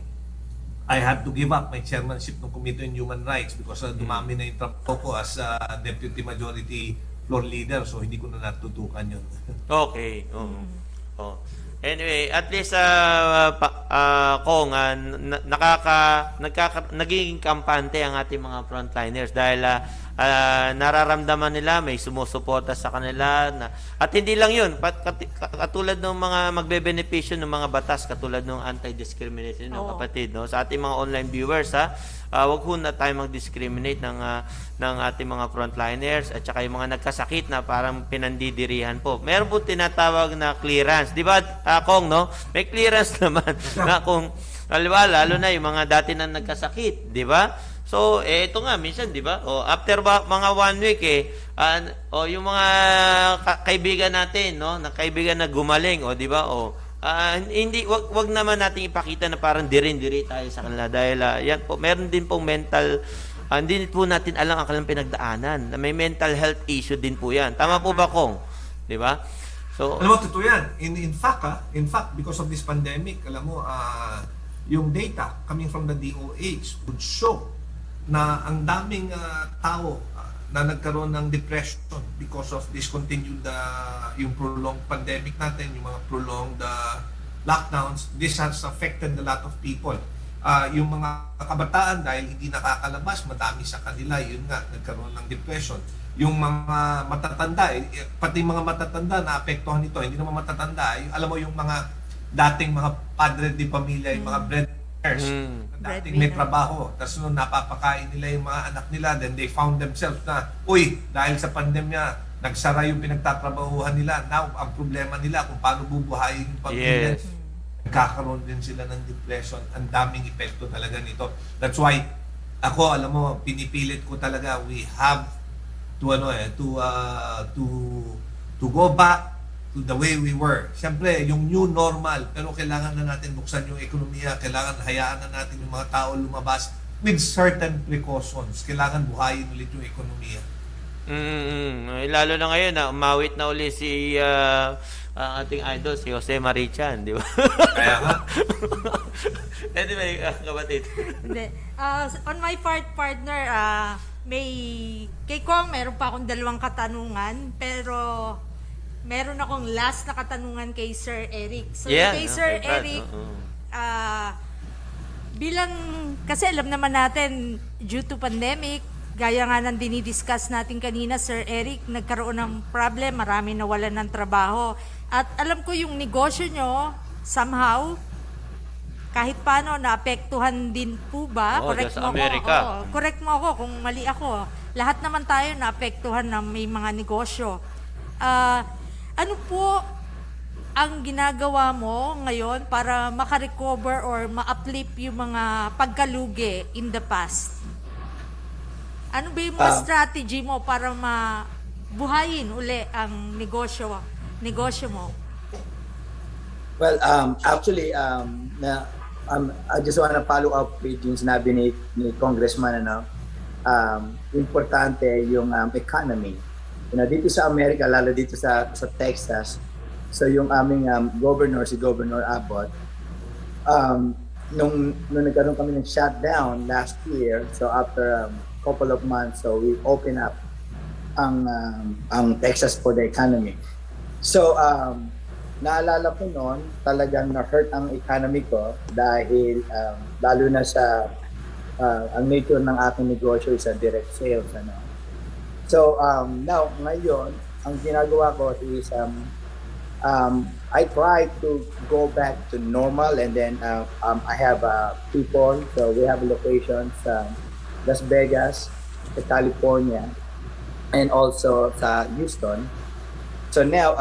G: had to give up my chairmanship ng Committee on Human Rights because dumami na yung trabaho ko as Deputy Majority Floor Leader, so hindi ko na natutukan yun.
D: Okay. Anyway, at least Kong, nagiging kampante ang ating mga frontliners dahil nararamdaman nila, may sumusuporta sa kanila at hindi lang yun, katulad ng mga magbe-benepisyo ng mga batas katulad ng anti-discrimination ng kapatid, no? Sa ating mga online viewers, wag ho na tayo mag-discriminate ng ating mga frontliners at saka yung mga nagkasakit na parang pinandidirihan po. Meron po tinatawag na clearance. Di ba, Kong, no? May clearance naman na kung, lalo na yung mga dati na nagkasakit, di ba? So, ito nga, minsan, di ba? After mga 1 week, yung mga kaibigan natin, no? Na kaibigan na gumaling, di ba? Hindi, wag naman nating ipakita na parang dirin-diri tayo sa kanila dahil yan po, meron din pong mental, hindi po natin alam ang kanilang pinagdaanan. May mental health issue din po yan. Tama po ba, Kong? Di ba? So,
G: alam mo, totoo yan. In fact, because of this pandemic, alam mo, yung data coming from the DOH would show na ang daming tao na nagkaroon ng depression because of discontinued yung prolonged pandemic natin, yung mga prolonged lockdowns. This has affected a lot of people. Yung mga kabataan dahil hindi nakakalabas, madami sa kanila, yun nga, nagkaroon ng depression. Yung mga matatanda, pati mga matatanda na apektuhan nito, hindi naman matatanda, alam mo yung mga dating mga padre di pamilya, yung mga breadwinners, dating may trabaho, tapos nung napapakain nila yung mga anak nila, then they found themselves na, dahil sa pandemya, nagsara yung pinagtatrabahuhan nila. Now, ang problema nila kung paano bubuhayin yung pamilya.
D: Yes.
G: Nagkakaroon din sila ng depression. Ang daming epekto talaga nito. That's why, ako, alam mo, pinipilit ko talaga, we have to go back to the way we were. Siyempre, yung new normal, pero kailangan na natin buksan yung ekonomiya, kailangan hayaan na natin yung mga tao lumabas with certain precautions. Kailangan buhayin ulit yung ekonomiya.
D: Lalo na ngayon na umawit na uli si ating idol, si Jose Marichan, di ba?
G: Kaya nga.
D: Anyway, kapatid.
E: Hindi. On my partner, kay Kong, meron pa akong 2 katanungan, pero meron akong last na katanungan kay Sir Eric. So, kay Sir Eric, bilang, kasi alam naman natin, due to pandemic, gaya nga ng dinidiscuss natin kanina, Sir Eric, nagkaroon ng problem, marami nawalan ng trabaho. At alam ko yung negosyo nyo, somehow, kahit paano, naapektuhan din po ba? Correct mo
D: Amerika.
E: Correct mo ako kung mali ako. Lahat naman tayo naapektuhan na may mga negosyo. Ano po ang ginagawa mo ngayon para makarecover or ma-uplift yung mga pagkalugi in the past? Ano ba yung mga strategy mo para mabuhayin uli ang negosyo mo?
F: Well, actually, I just want to follow up with yung sinabi ni Congressman, importante yung economy. Dito sa Amerika, lalo dito sa Texas, so yung aming governor, si Governor Abbott, nung nagkaroon kami ng shutdown last year, so after couple of months, so we open up ang Texas for the economy. So, naalala ko noon, talagang na-hurt ang economy ko dahil lalo na sa ang nature ng aking negosyo is direct sales. Ano? So, now, ngayon, ang ginagawa ko is I try to go back to normal, and then I have people, so we have locations sa Las Vegas, sa California, and also sa Houston. So now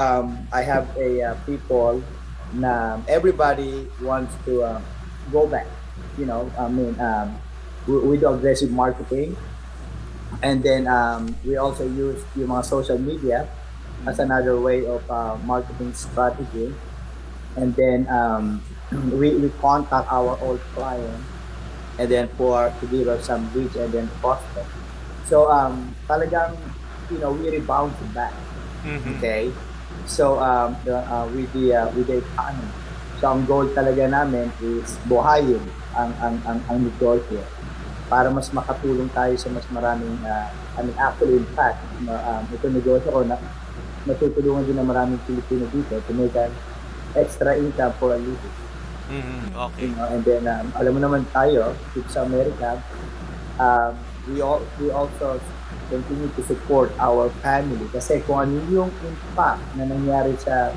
F: I have people na everybody wants to go back. You know, I mean, we do aggressive marketing, and then we also use yung mga social media as another way of marketing strategy. And then we contact our old clients, and then to give us some leads and then prospect. So talagang, you know, we rebound back. Okay? So with the economy. So ang goal talaga namin is buhayin ang negosyo para mas makatulong tayo sa mas maraming actually in fact ito negosyo ko na natutulungan din ng maraming Pilipino dito to make an extra income for a living.
D: Okay.
F: You know, and then alam mo naman tayo dito sa Amerika, we also continue to support our family kasi kung ano yung impact na nangyari sa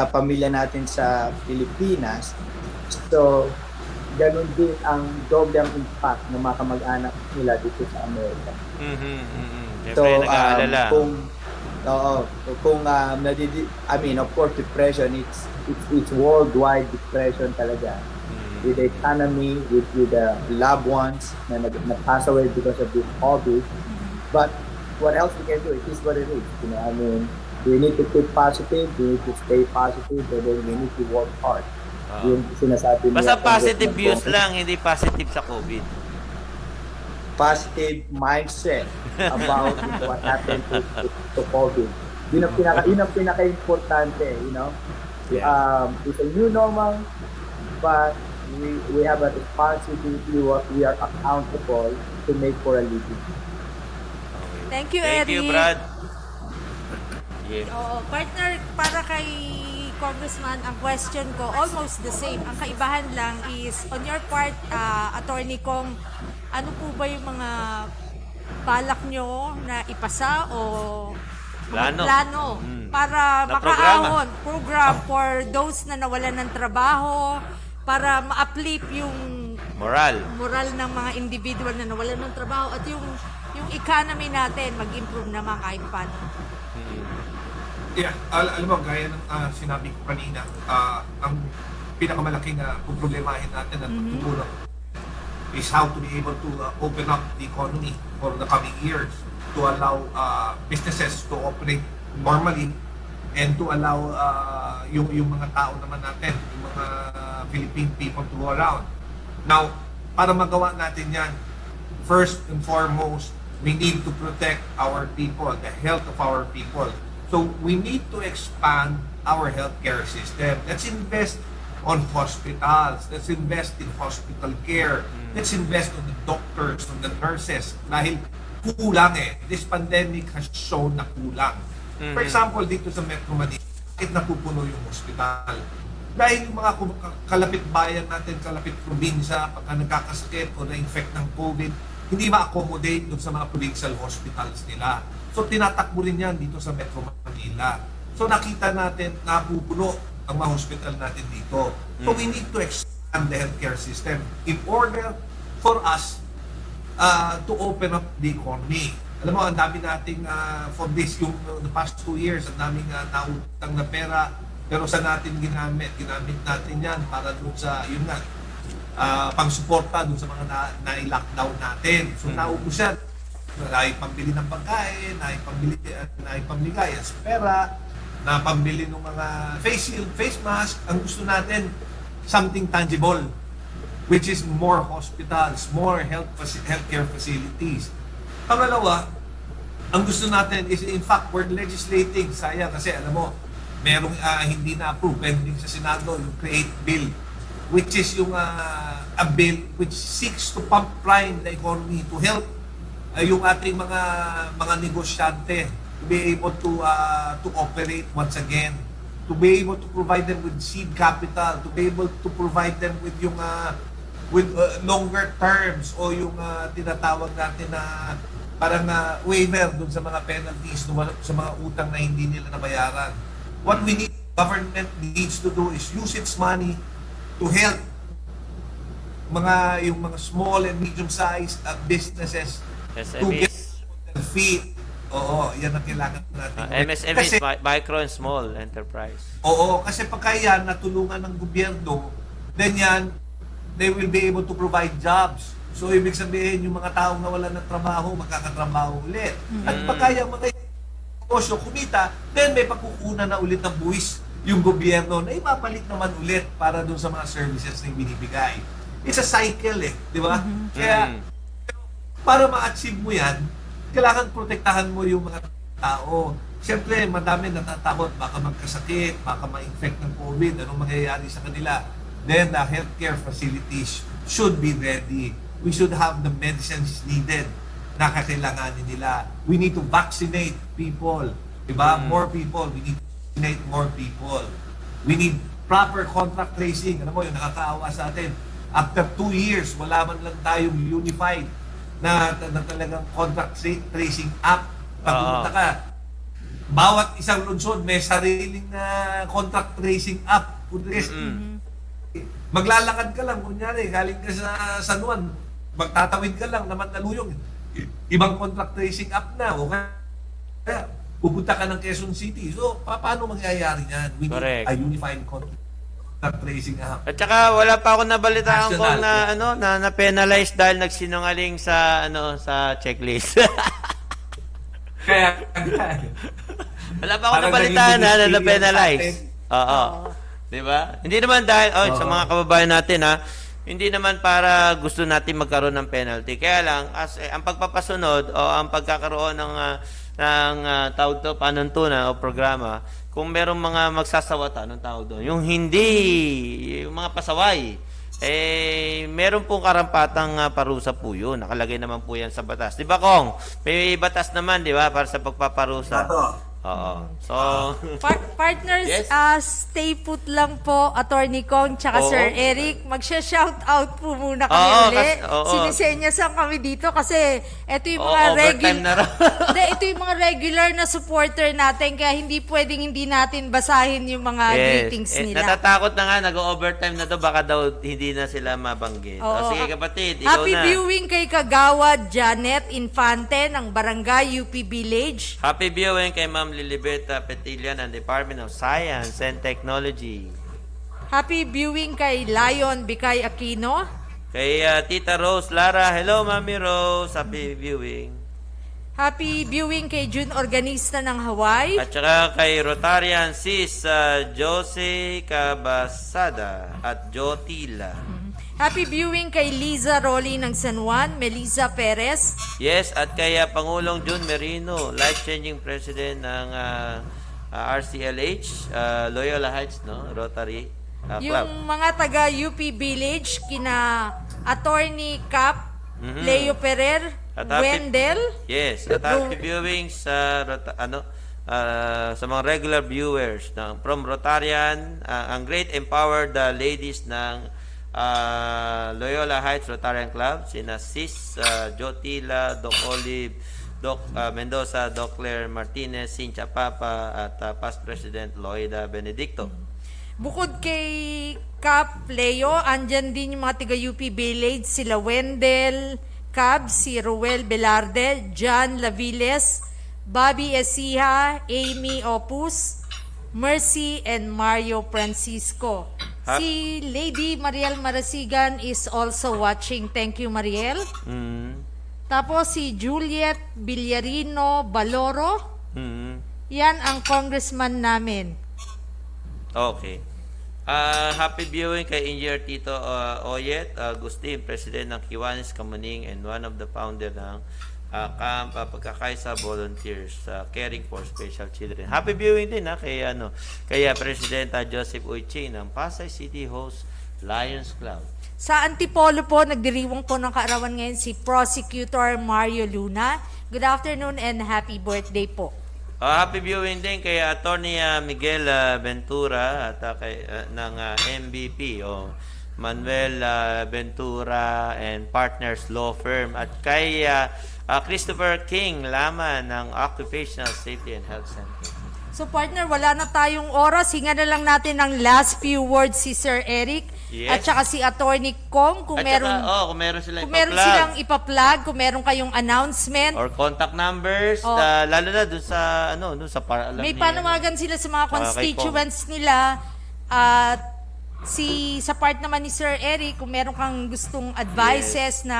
F: pamilya natin sa Pilipinas, so ganun din ang doble ang impact ng mga kamag-anak nila dito sa Amerika.
D: Siyempre, nag-aalala.
F: I mean, of course, depression, it's worldwide depression talaga. With the economy, with the loved ones na pass away because of this COVID. But what else we can do? It is what it is. You know, I mean, we need to keep positive, we need to stay positive, and then we need to work hard. Yung sinasabi niya.
D: Basta positive views lang, hindi positive sa COVID.
F: Positive mindset about what happened to COVID. Yun ang pinaka-importante, you know. It's a new normal, but we have a responsibility, we are accountable to make for a living.
E: Thank you,
D: Thank you,
E: Eddie.
D: Brad. Yes.
E: Oo, partner, para kay Congressman, ang question ko, almost the same. Ang kaibahan lang is, on your part, Attorney Kong, ano po ba yung mga balak nyo na ipasa o mga plano para
D: Na
E: makaahon, program for those na nawalan ng trabaho, para ma-uplift yung
D: Moral.
E: ng mga individual na nawalan ng trabaho at yung economy natin mag-improve naman kahit paano.
G: Yeah, alam mo, gaya ng sinabi ko kanina, ang pinakamalaking problemahin natin at tutulong is how to be able to open up the economy for the coming years to allow businesses to operate normally and to allow yung mga tao naman natin, yung mga Philippine people to go around. Now, para magawa natin yan, first and foremost, we need to protect our people, the health of our people. So we need to expand our healthcare system. Let's invest on hospitals. Let's invest in hospital care. Let's invest on the doctors, on the nurses. Dahil kulang This pandemic has shown na kulang. For example, dito sa Metro Manila, bakit napupuno yung hospital? Dahil yung mga kalapit bayan natin, kalapit probinsya, pagka nagkakasakit o na-infect ng COVID, hindi ma-accommodate doon sa mga provincial hospitals nila. So tinatakbo rin yan dito sa Metro Manila. So nakita natin napupuno ang mga hospital natin dito. So we need to expand the healthcare system in order for us to open up the economy. Alam mo, ang dami nating for this, yung the past 2 years, ang daming nautang na pera, pero sa natin ginamit natin yan para doon sa, yun nga, pang-suporta doon sa mga na-lockdown natin. So naubos yan. Naipambili ng pagkain, naipambigay sa pera, napambili ng mga face shield, face mask. Ang gusto natin, something tangible, which is more hospitals, more healthcare facilities. Pangalawa, ang gusto natin is, in fact, we're legislating. Sayang kasi, alam mo, merong hindi na-approve, pending sa Senado, yung CREATE bill, which is yung a bill which seeks to pump prime the economy to help yung ating mga negosyante to be able to operate once again, to be able to provide them with seed capital, to be able to provide them with yung longer terms o yung tinatawag natin na parang waiver dun sa mga penalties sa mga utang na hindi nila nabayaran. What we need, government needs to do is use its money to help yung mga small and medium-sized businesses to get
D: SMEs.
G: their feet. Oo, yan ang kailangan natin.
D: MSMEs,
G: Kasi,
D: micro and small enterprise.
G: oo, kasi pagka yan natulungan ng gobyerno, then yan, they will be able to provide jobs. So, ibig sabihin, yung mga taong nawalan ng trabaho, magkakatrabaho ulit. At pagka yung mga negosyo kumita, then may pagkukunan na ulit ng buwis yung gobyerno na ipapalit naman ulit para dun sa mga services na binibigay. It's a cycle di ba? Kaya, para ma-achieve mo yan, kailangan protektahan mo yung mga tao. Siyempre, madami natatakot, baka magkasakit, baka ma-infect ng COVID, anong mangyayari sa kanila. Then, the healthcare facilities should be ready. We should have the medicines needed na kakailanganin nila. We need to vaccinate people. Diba? More people. We need to vaccinate more people. We need proper contact tracing. Alam mo, yung nakakaawa sa atin. After 2 years, wala man lang tayong unified na talagang contact tracing app. Pag pumunta ka, bawat isang lungsod may sariling contact tracing app. Maglalakad ka lang, kunyari, galing ka sa San Juan, magtatawid ka lang na Mandaluyong. Ibang contact tracing app na. O kaya, pupunta ka ng Quezon City. So, paano mangyayari yan? We need
D: Correct.
G: a unified contact tracing app.
D: At saka wala pa ako nabalitaan
G: National,
D: kung na penalize dahil nagsinungaling sa sa checklist.
G: Kaya,
D: Wala pa ako
G: Parang
D: nabalitaan
G: naging
D: na
G: ministerial
D: penalize.
G: sa
D: Oo. 'Di ba? Hindi naman dahil sa mga kababayan natin hindi naman para gusto natin magkaroon ng penalty. Kaya lang ang pagpapasunod o ang pagkakaroon ng tawag to panuntunan o programa, kung merong mga magsasawata, anong tawag doon? Yung yung mga pasaway, meron pong karampatang parusa po yun. Nakalagay naman po yan sa batas. Di ba, Kong? May batas naman, di ba, para sa pagpaparusa. Oo. So,
E: Partners,
D: Yes?
E: stay put lang po, Attorney Kong, tsaka
D: Oo.
E: Sir Eric. Magsha-shout out po muna kami
D: Oo,
E: uli.
D: oo.
E: Sinisenyasan kami dito kasi ito yung
D: Oo,
E: mga
D: overtime na raw.
E: ito yung mga regular na supporter natin kaya hindi pwedeng hindi natin basahin yung mga greetings nila.
D: Natatakot na nga, nag-overtime na to, baka daw hindi na sila mabanggit.
E: Oo.
D: Sige kapatid, ikaw
E: Happy
D: na.
E: viewing kay Kagawad Janet Infante ng Barangay UP Village.
D: Happy viewing kay Ma'am Lilibeta Petillan ng Department of Science and Technology.
E: Happy viewing kay Lion Bicay Aquino.
D: Kay Tita Rose Lara, hello Mami Rose, happy viewing.
E: Happy viewing kay June Organista ng Hawaii.
D: At saka kay Rotarian Sis Josie Cabasada at Jotila.
E: Happy viewing kay Liza Rolly ng San Juan, Melissa Perez.
D: Yes, at kay Pangulong Jun Merino, life-changing president ng RCLH, Loyola Heights, no? Rotary Club.
E: Yung mga taga UP Village, kina Attorney Cap, Leo Perer,
D: At happy-
E: Wendell.
D: Yes, at happy viewing sa sa mga regular viewers from Rotarian, ang great empowered ladies ng Loyola Heights Rotarian Club, sina Sis Jotila, Doc Olive, Doc Mendoza, Doc Claire Martinez, Cynthia Papa, at past President Loida Benedicto.
E: Bukod kay Cap Leo, andyan din yung mga taga UP Village, sila Wendell Cab, si Ruel Velarde, John Laviles, Bobby Ecija, Amy Opus, Mercy, and Mario Francisco. Si Lady Mariel Marasigan is also watching. Thank you, Mariel. Tapos si Juliet Villarino Baloro. Yan ang congressman namin.
D: Okay. Happy viewing kay Engineer Tito Oyet Agustin, President ng Kiwanis Kamuning and one of the founder ng Camp Pagkakaisa Volunteers Caring for Special Children. Happy viewing din kay President Joseph Uyching ng Pasay City Host Lions Club.
E: Sa Antipolo po, nagdiriwang po ng kaarawan ngayon si Prosecutor Mario Luna. Good afternoon and happy birthday po.
D: Happy viewing din kay Attorney Miguel Ventura at ng MVP Manuel Ventura and Partners Law Firm at kay Christopher King Laman ng Occupational Safety and Health Center.
E: So partner, wala na tayong oras. Hinga na lang natin ng last few words si Sir Eric
D: Yes.
E: at saka si Attorney Kong kung
D: At
E: meron
D: saka, kung meron silang
E: kung meron silang ipa-plug, kung meron kayong announcement.
D: or contact numbers,
E: Oh.
D: Lalo na dun sa dun sa para alam
E: May
D: niya,
E: panawagan sila sa mga
D: Saka kay
E: constituents nila at sa part naman ni Sir Eric, kung meron kang gustong advices na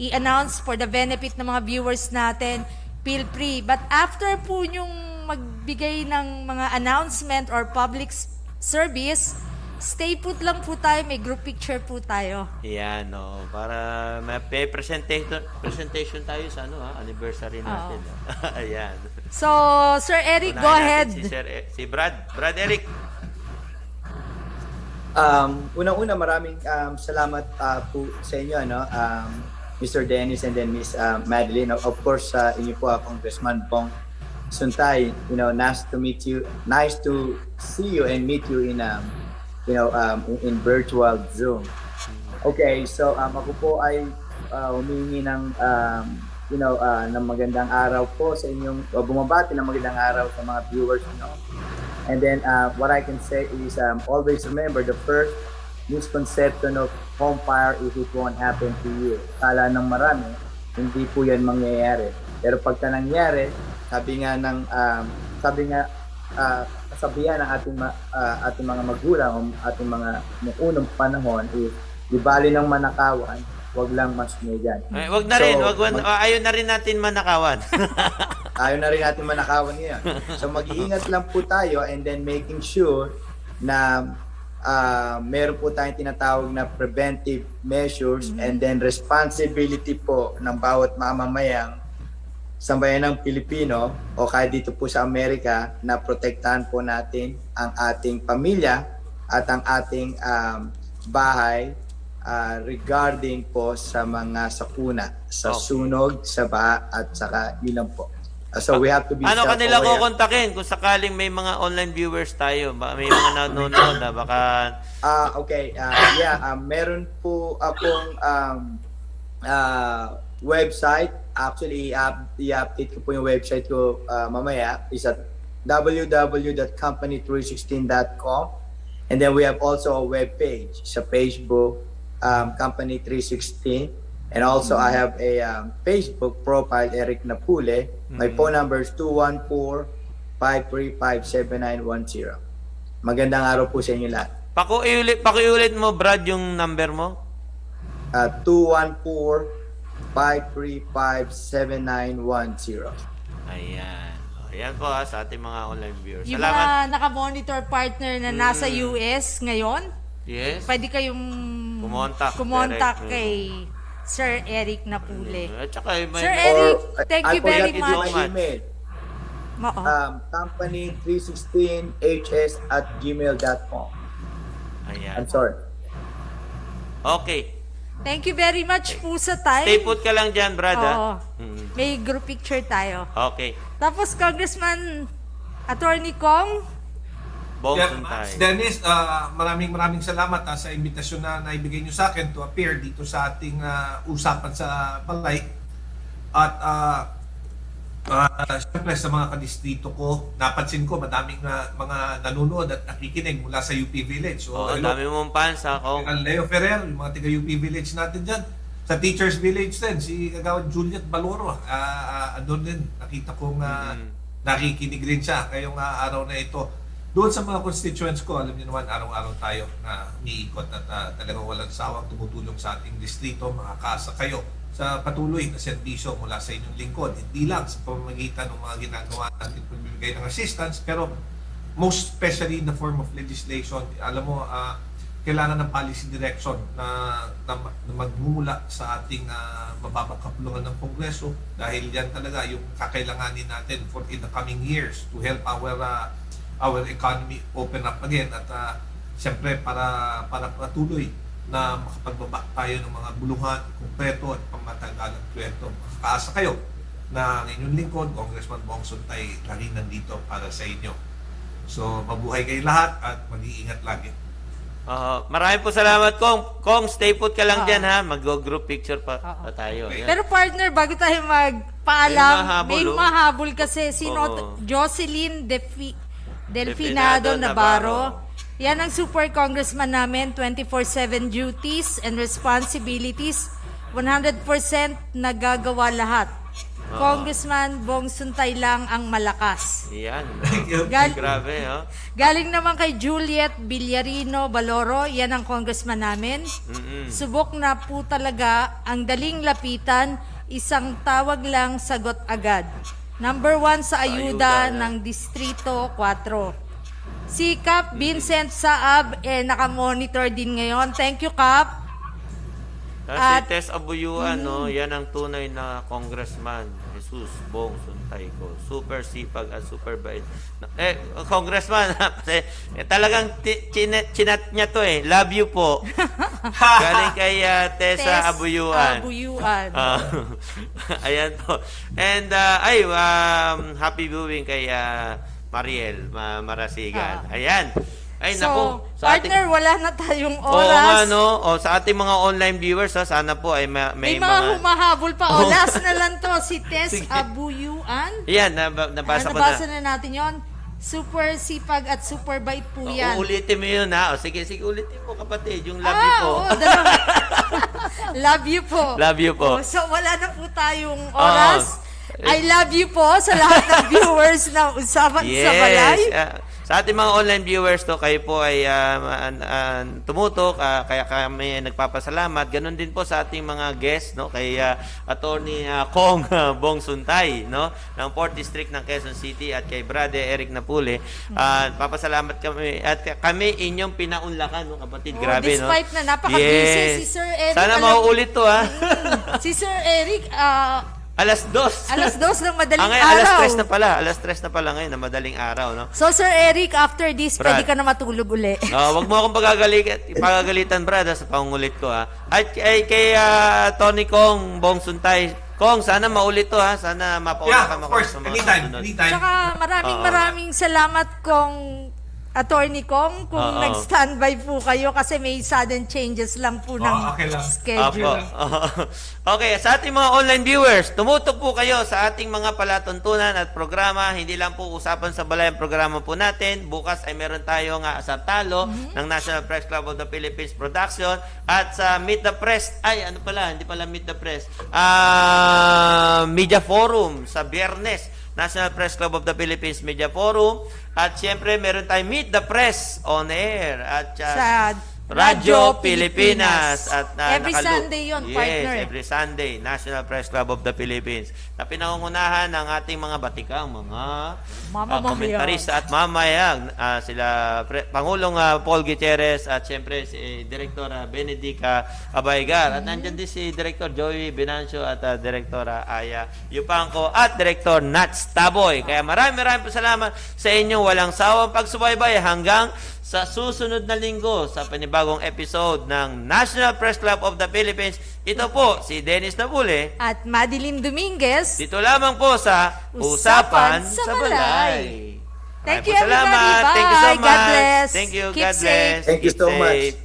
E: i-announce for the benefit ng mga viewers natin, feel free. But after po yung magbigay ng mga announcement or public service, stay put lang po tayo, may group picture po tayo.
D: Yan, para may presentation tayo sa anniversary natin. Ayan.
E: So, Sir Eric, go
D: Unahin natin
E: ahead.
D: Si Brad Eric.
F: Unang-una, maraming salamat po sa inyo, Mr. Dennis and then Miss Madeline. Of course, inyo po, Congressman Bong Suntay. Nice to meet you. Nice to see you and meet you in virtual Zoom. Okay, so ako po ay humingi ng ng magandang araw po sa inyong bumabati ng magandang araw sa mga viewers. And then what I can say is always remember the first misconception of home fire is it won't happen to you. Kala ng marami, hindi po yan mangyayari. Pero pagka nangyari, sabi nga kasabihan ng ating mga magulang o ating mga unang panahon is di bali ng manakawan, wag lang masnugan.
D: Wag na rin, ayaw na rin natin manakawan.
F: Ayaw na rin natin manakawan ngayon. So mag-iingat lang po tayo and then making sure na meron po tayong tinatawag na preventive measures and then responsibility po ng bawat mamamayang sambayan ng Pilipino o kahit dito po sa Amerika na protektahan po natin ang ating pamilya at ang ating bahay regarding po sa mga sakuna, sa sunog, sa baha at saka yun lang po. So we have to be
D: Ano kanila
F: self-aware.
D: kukontakin kung sakaling may mga online viewers tayo, may mga nanonood na baka
F: Okay, meron po akong website. Actually, i-update ko po yung website ko mamaya. Is at www.company316.com. And then we have also a web page sa Facebook, Company 316. And also I have a Facebook profile, Eric Napule. My phone number is 214-535-7910. Magandang araw po sa inyo lahat.
D: pakiulit mo Brad yung number mo.
F: 214-535-7910.
D: Ayan. Ayan po sa ating mga online viewers.
E: Yung
D: Salamat.
E: mga naka-monitor partner na nasa US ngayon,
D: Yes.
E: pwede kayong
D: Kumontak direct.
E: kay Sir Eric Napule.
D: At saka may
E: Sir Eric,
F: Or,
E: thank
F: I
E: you very
F: forgot to do
E: much.
F: my email. Company316hs@gmail.com.
D: Ayan.
F: I'm sorry.
D: Okay.
E: Thank you very much po sa time.
D: Stay put ka lang dyan, Brad.
E: Oo.
D: Mm.
E: May group picture tayo.
D: Okay.
E: Tapos Congressman Attorney Kong,
D: Suntay.
G: Dennis, maraming salamat sa imbitasyon na naibigay niyo sa akin to appear dito sa ating usapan sa balay. At siyempre sa mga kadistrito ko, napansin ko madaming mga nanonood at nakikinig mula sa UP Village. So,
D: Oo, dami mong fans ako.
G: Ang Leo Ferrer, yung mga taga UP Village natin dyan. Sa Teachers Village din, si Kagawad Juliet Baloro. Doon din, nakita kong nakikinig rin siya ngayong araw na ito. Doon sa mga constituents ko, alam niyo naman, araw-araw tayo na umiikot at talagang walang sawang tumutulong sa ating distrito. Makakasa kayo sa patuloy na serbisyo mula sa inyong lingkod. Hindi lang sa pamamagitan ng mga ginagawa natin pagbibigay ng assistance, pero most especially in the form of legislation. Alam mo, kailangan ng policy direction na magmumula sa ating mababang kapulungan ng Kongreso dahil yan talaga yung kakailanganin natin for in the coming years to help our economy open up again at siyempre para patuloy na makapagbaba tayo ng mga buluhan, kumpleto at pangmatagalang proyekto. Makakaasa kayo na ang inyong lingkod, Congressman Bong Suntay, laging nandito para sa inyo. So, mabuhay kayo lahat at mag-iingat lagi.
D: Maraming po salamat, Kong. Kong, stay put ka lang dyan, ha? Mag-group picture pa tayo. Ayan.
E: Pero partner, bago tayo magpaalam, may
D: May mahabol,
E: mahabol kasi sino? Jocelyn Delfinado Navarro. Yan ang super congressman namin, 24/7 duties and responsibilities, 100% nagagawa lahat. Congressman Bong Suntay lang ang malakas.
D: Yan.
E: Gal-
D: Grabe, ha?
E: Galing naman kay Juliet Villarino Baloro, yan ang congressman namin. Subok na po talaga, ang daling lapitan, isang tawag lang, sagot agad. Number 1 sa ayuda ng Distrito 4. Si Cap Vincent Saab, nakamonitor din ngayon. Thank you, Cap.
D: Si Tess Abuyuan, no? Yan ang tunay na congressman. Jesus Bong Suntay ko. Super sipag at super bait. Congressman, talagang chinat niya to eh. Love you po. Galing kay Tessa Abuyuan. Ayan po. And happy viewing kay Mariel Marasigan. Ayan. Ay,
E: So,
D: naku.
E: partner, wala na tayong
D: Oo nga,
E: oras.
D: no? O, sa ating mga online viewers, sana po ay
E: May mga humahabol pa. Last na lang to, si Tess
D: Sige.
E: Abuyuan.
D: Yan, nabasa ko
E: Nabasa
D: na.
E: na natin yon. Super sipag at super bait po yan.
D: Uulitin mo yun, ha? O, sige, ulitin mo, kapatid. Yung love you po.
E: dalawa. Love you po.
D: Love you po.
E: So, wala na po tayong oras. I love you po sa lahat ng viewers na usapan sa balay.
D: Sa ating mga online viewers to, kayo po ay tumutok, kaya kami nagpapasalamat. Ganon din po sa ating mga guests, no, kay Attorney Kong Bong Suntay, no, ng 4th District ng Quezon City, at kay Brother Eric Napule. Papasalamat kami, at kami inyong pinaunlakan, no, kapatid. Grabe, no?
E: Despite na napaka-busy si Sir Eric.
D: Sana mauulit to, ha?
E: Si Sir Eric,
D: Alas 2.
E: alas 2 ng madaling
D: Ngayon,
E: araw.
D: Alas 3 na pala ngayon, na madaling araw, no?
E: So, Sir Eric, after this,
D: Brad.
E: pwede ka na matulog uli.
D: Wag mo akong pagagalitan, brad, sa pangungulit ko, ha. At kay Tony Kong Bong Suntay, Kong, sana maulit to, ha. Sana mapauna ka
G: Of course,
D: sa mga susunod.
G: anytime.
E: Tsaka maraming salamat kong Attorney Kong kung
D: Oo.
E: nag-standby po kayo kasi may sudden changes lang po ng
G: okay lang.
E: schedule.
D: Okay, sa ating mga online viewers, tumutok po kayo sa ating mga palatuntunan at programa. Hindi lang po usapan sa balay ang programa po natin. Bukas ay meron tayong Asartalo ng National Press Club of the Philippines Production, at sa Meet the Press, hindi pala Meet the Press, Media Forum sa Biyernes, National Press Club of the Philippines Media Forum. At siyempre, meron tayong Meet the Press on air at
E: Sa
D: Radyo Pilipinas. At
E: Every Sunday yun, partner.
D: Yes, every Sunday, National Press Club of the Philippines. Na pinangungunahan ng ating mga batikang, mga
E: Mamamayan.
D: komentarista at mamayag. Sila Pangulong Paul Gutierrez, at siyempre si Director Benedica Abaygar. At nandyan din si Director Joey Binancio at Director Aya Yupanco at Director Nats Taboy. Kaya maraming po salamat sa inyong walang sawang pagsubaybay hanggang sa susunod na linggo sa panibagong episode ng National Press Club of the Philippines. Ito po si Dennis Napule.
E: At Madeline Dominguez.
D: Dito lamang po sa Usapan sa Balay.
E: Thank
D: Maraming
E: you,
D: po
E: everybody.
D: salamat.
E: Bye.
D: Thank you so much.
E: God bless.
D: Thank you.
E: Keep
D: God
E: safe.
D: bless.
F: Thank you
D: Keep
F: so much.
D: safe.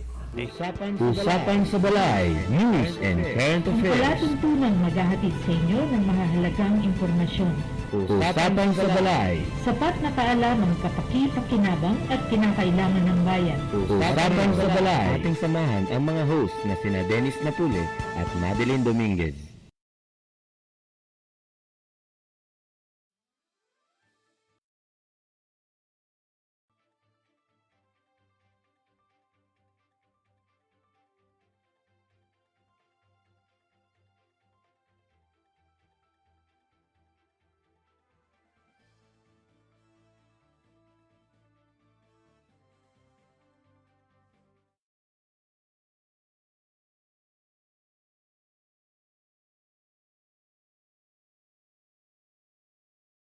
A: Usapan sa Balay, News and Current
B: Ang
A: Affairs.
B: palatuntunan maghahatid sa inyo ng mahalagang impormasyon.
A: Usapan sa Balay.
B: Sapat na kaalaman kapaki-pakinabang at kinakailangan ng bayan.
A: Usapan sa Balay. Ating samahan ang mga host na sina Dennis Napule at Madeline Dominguez.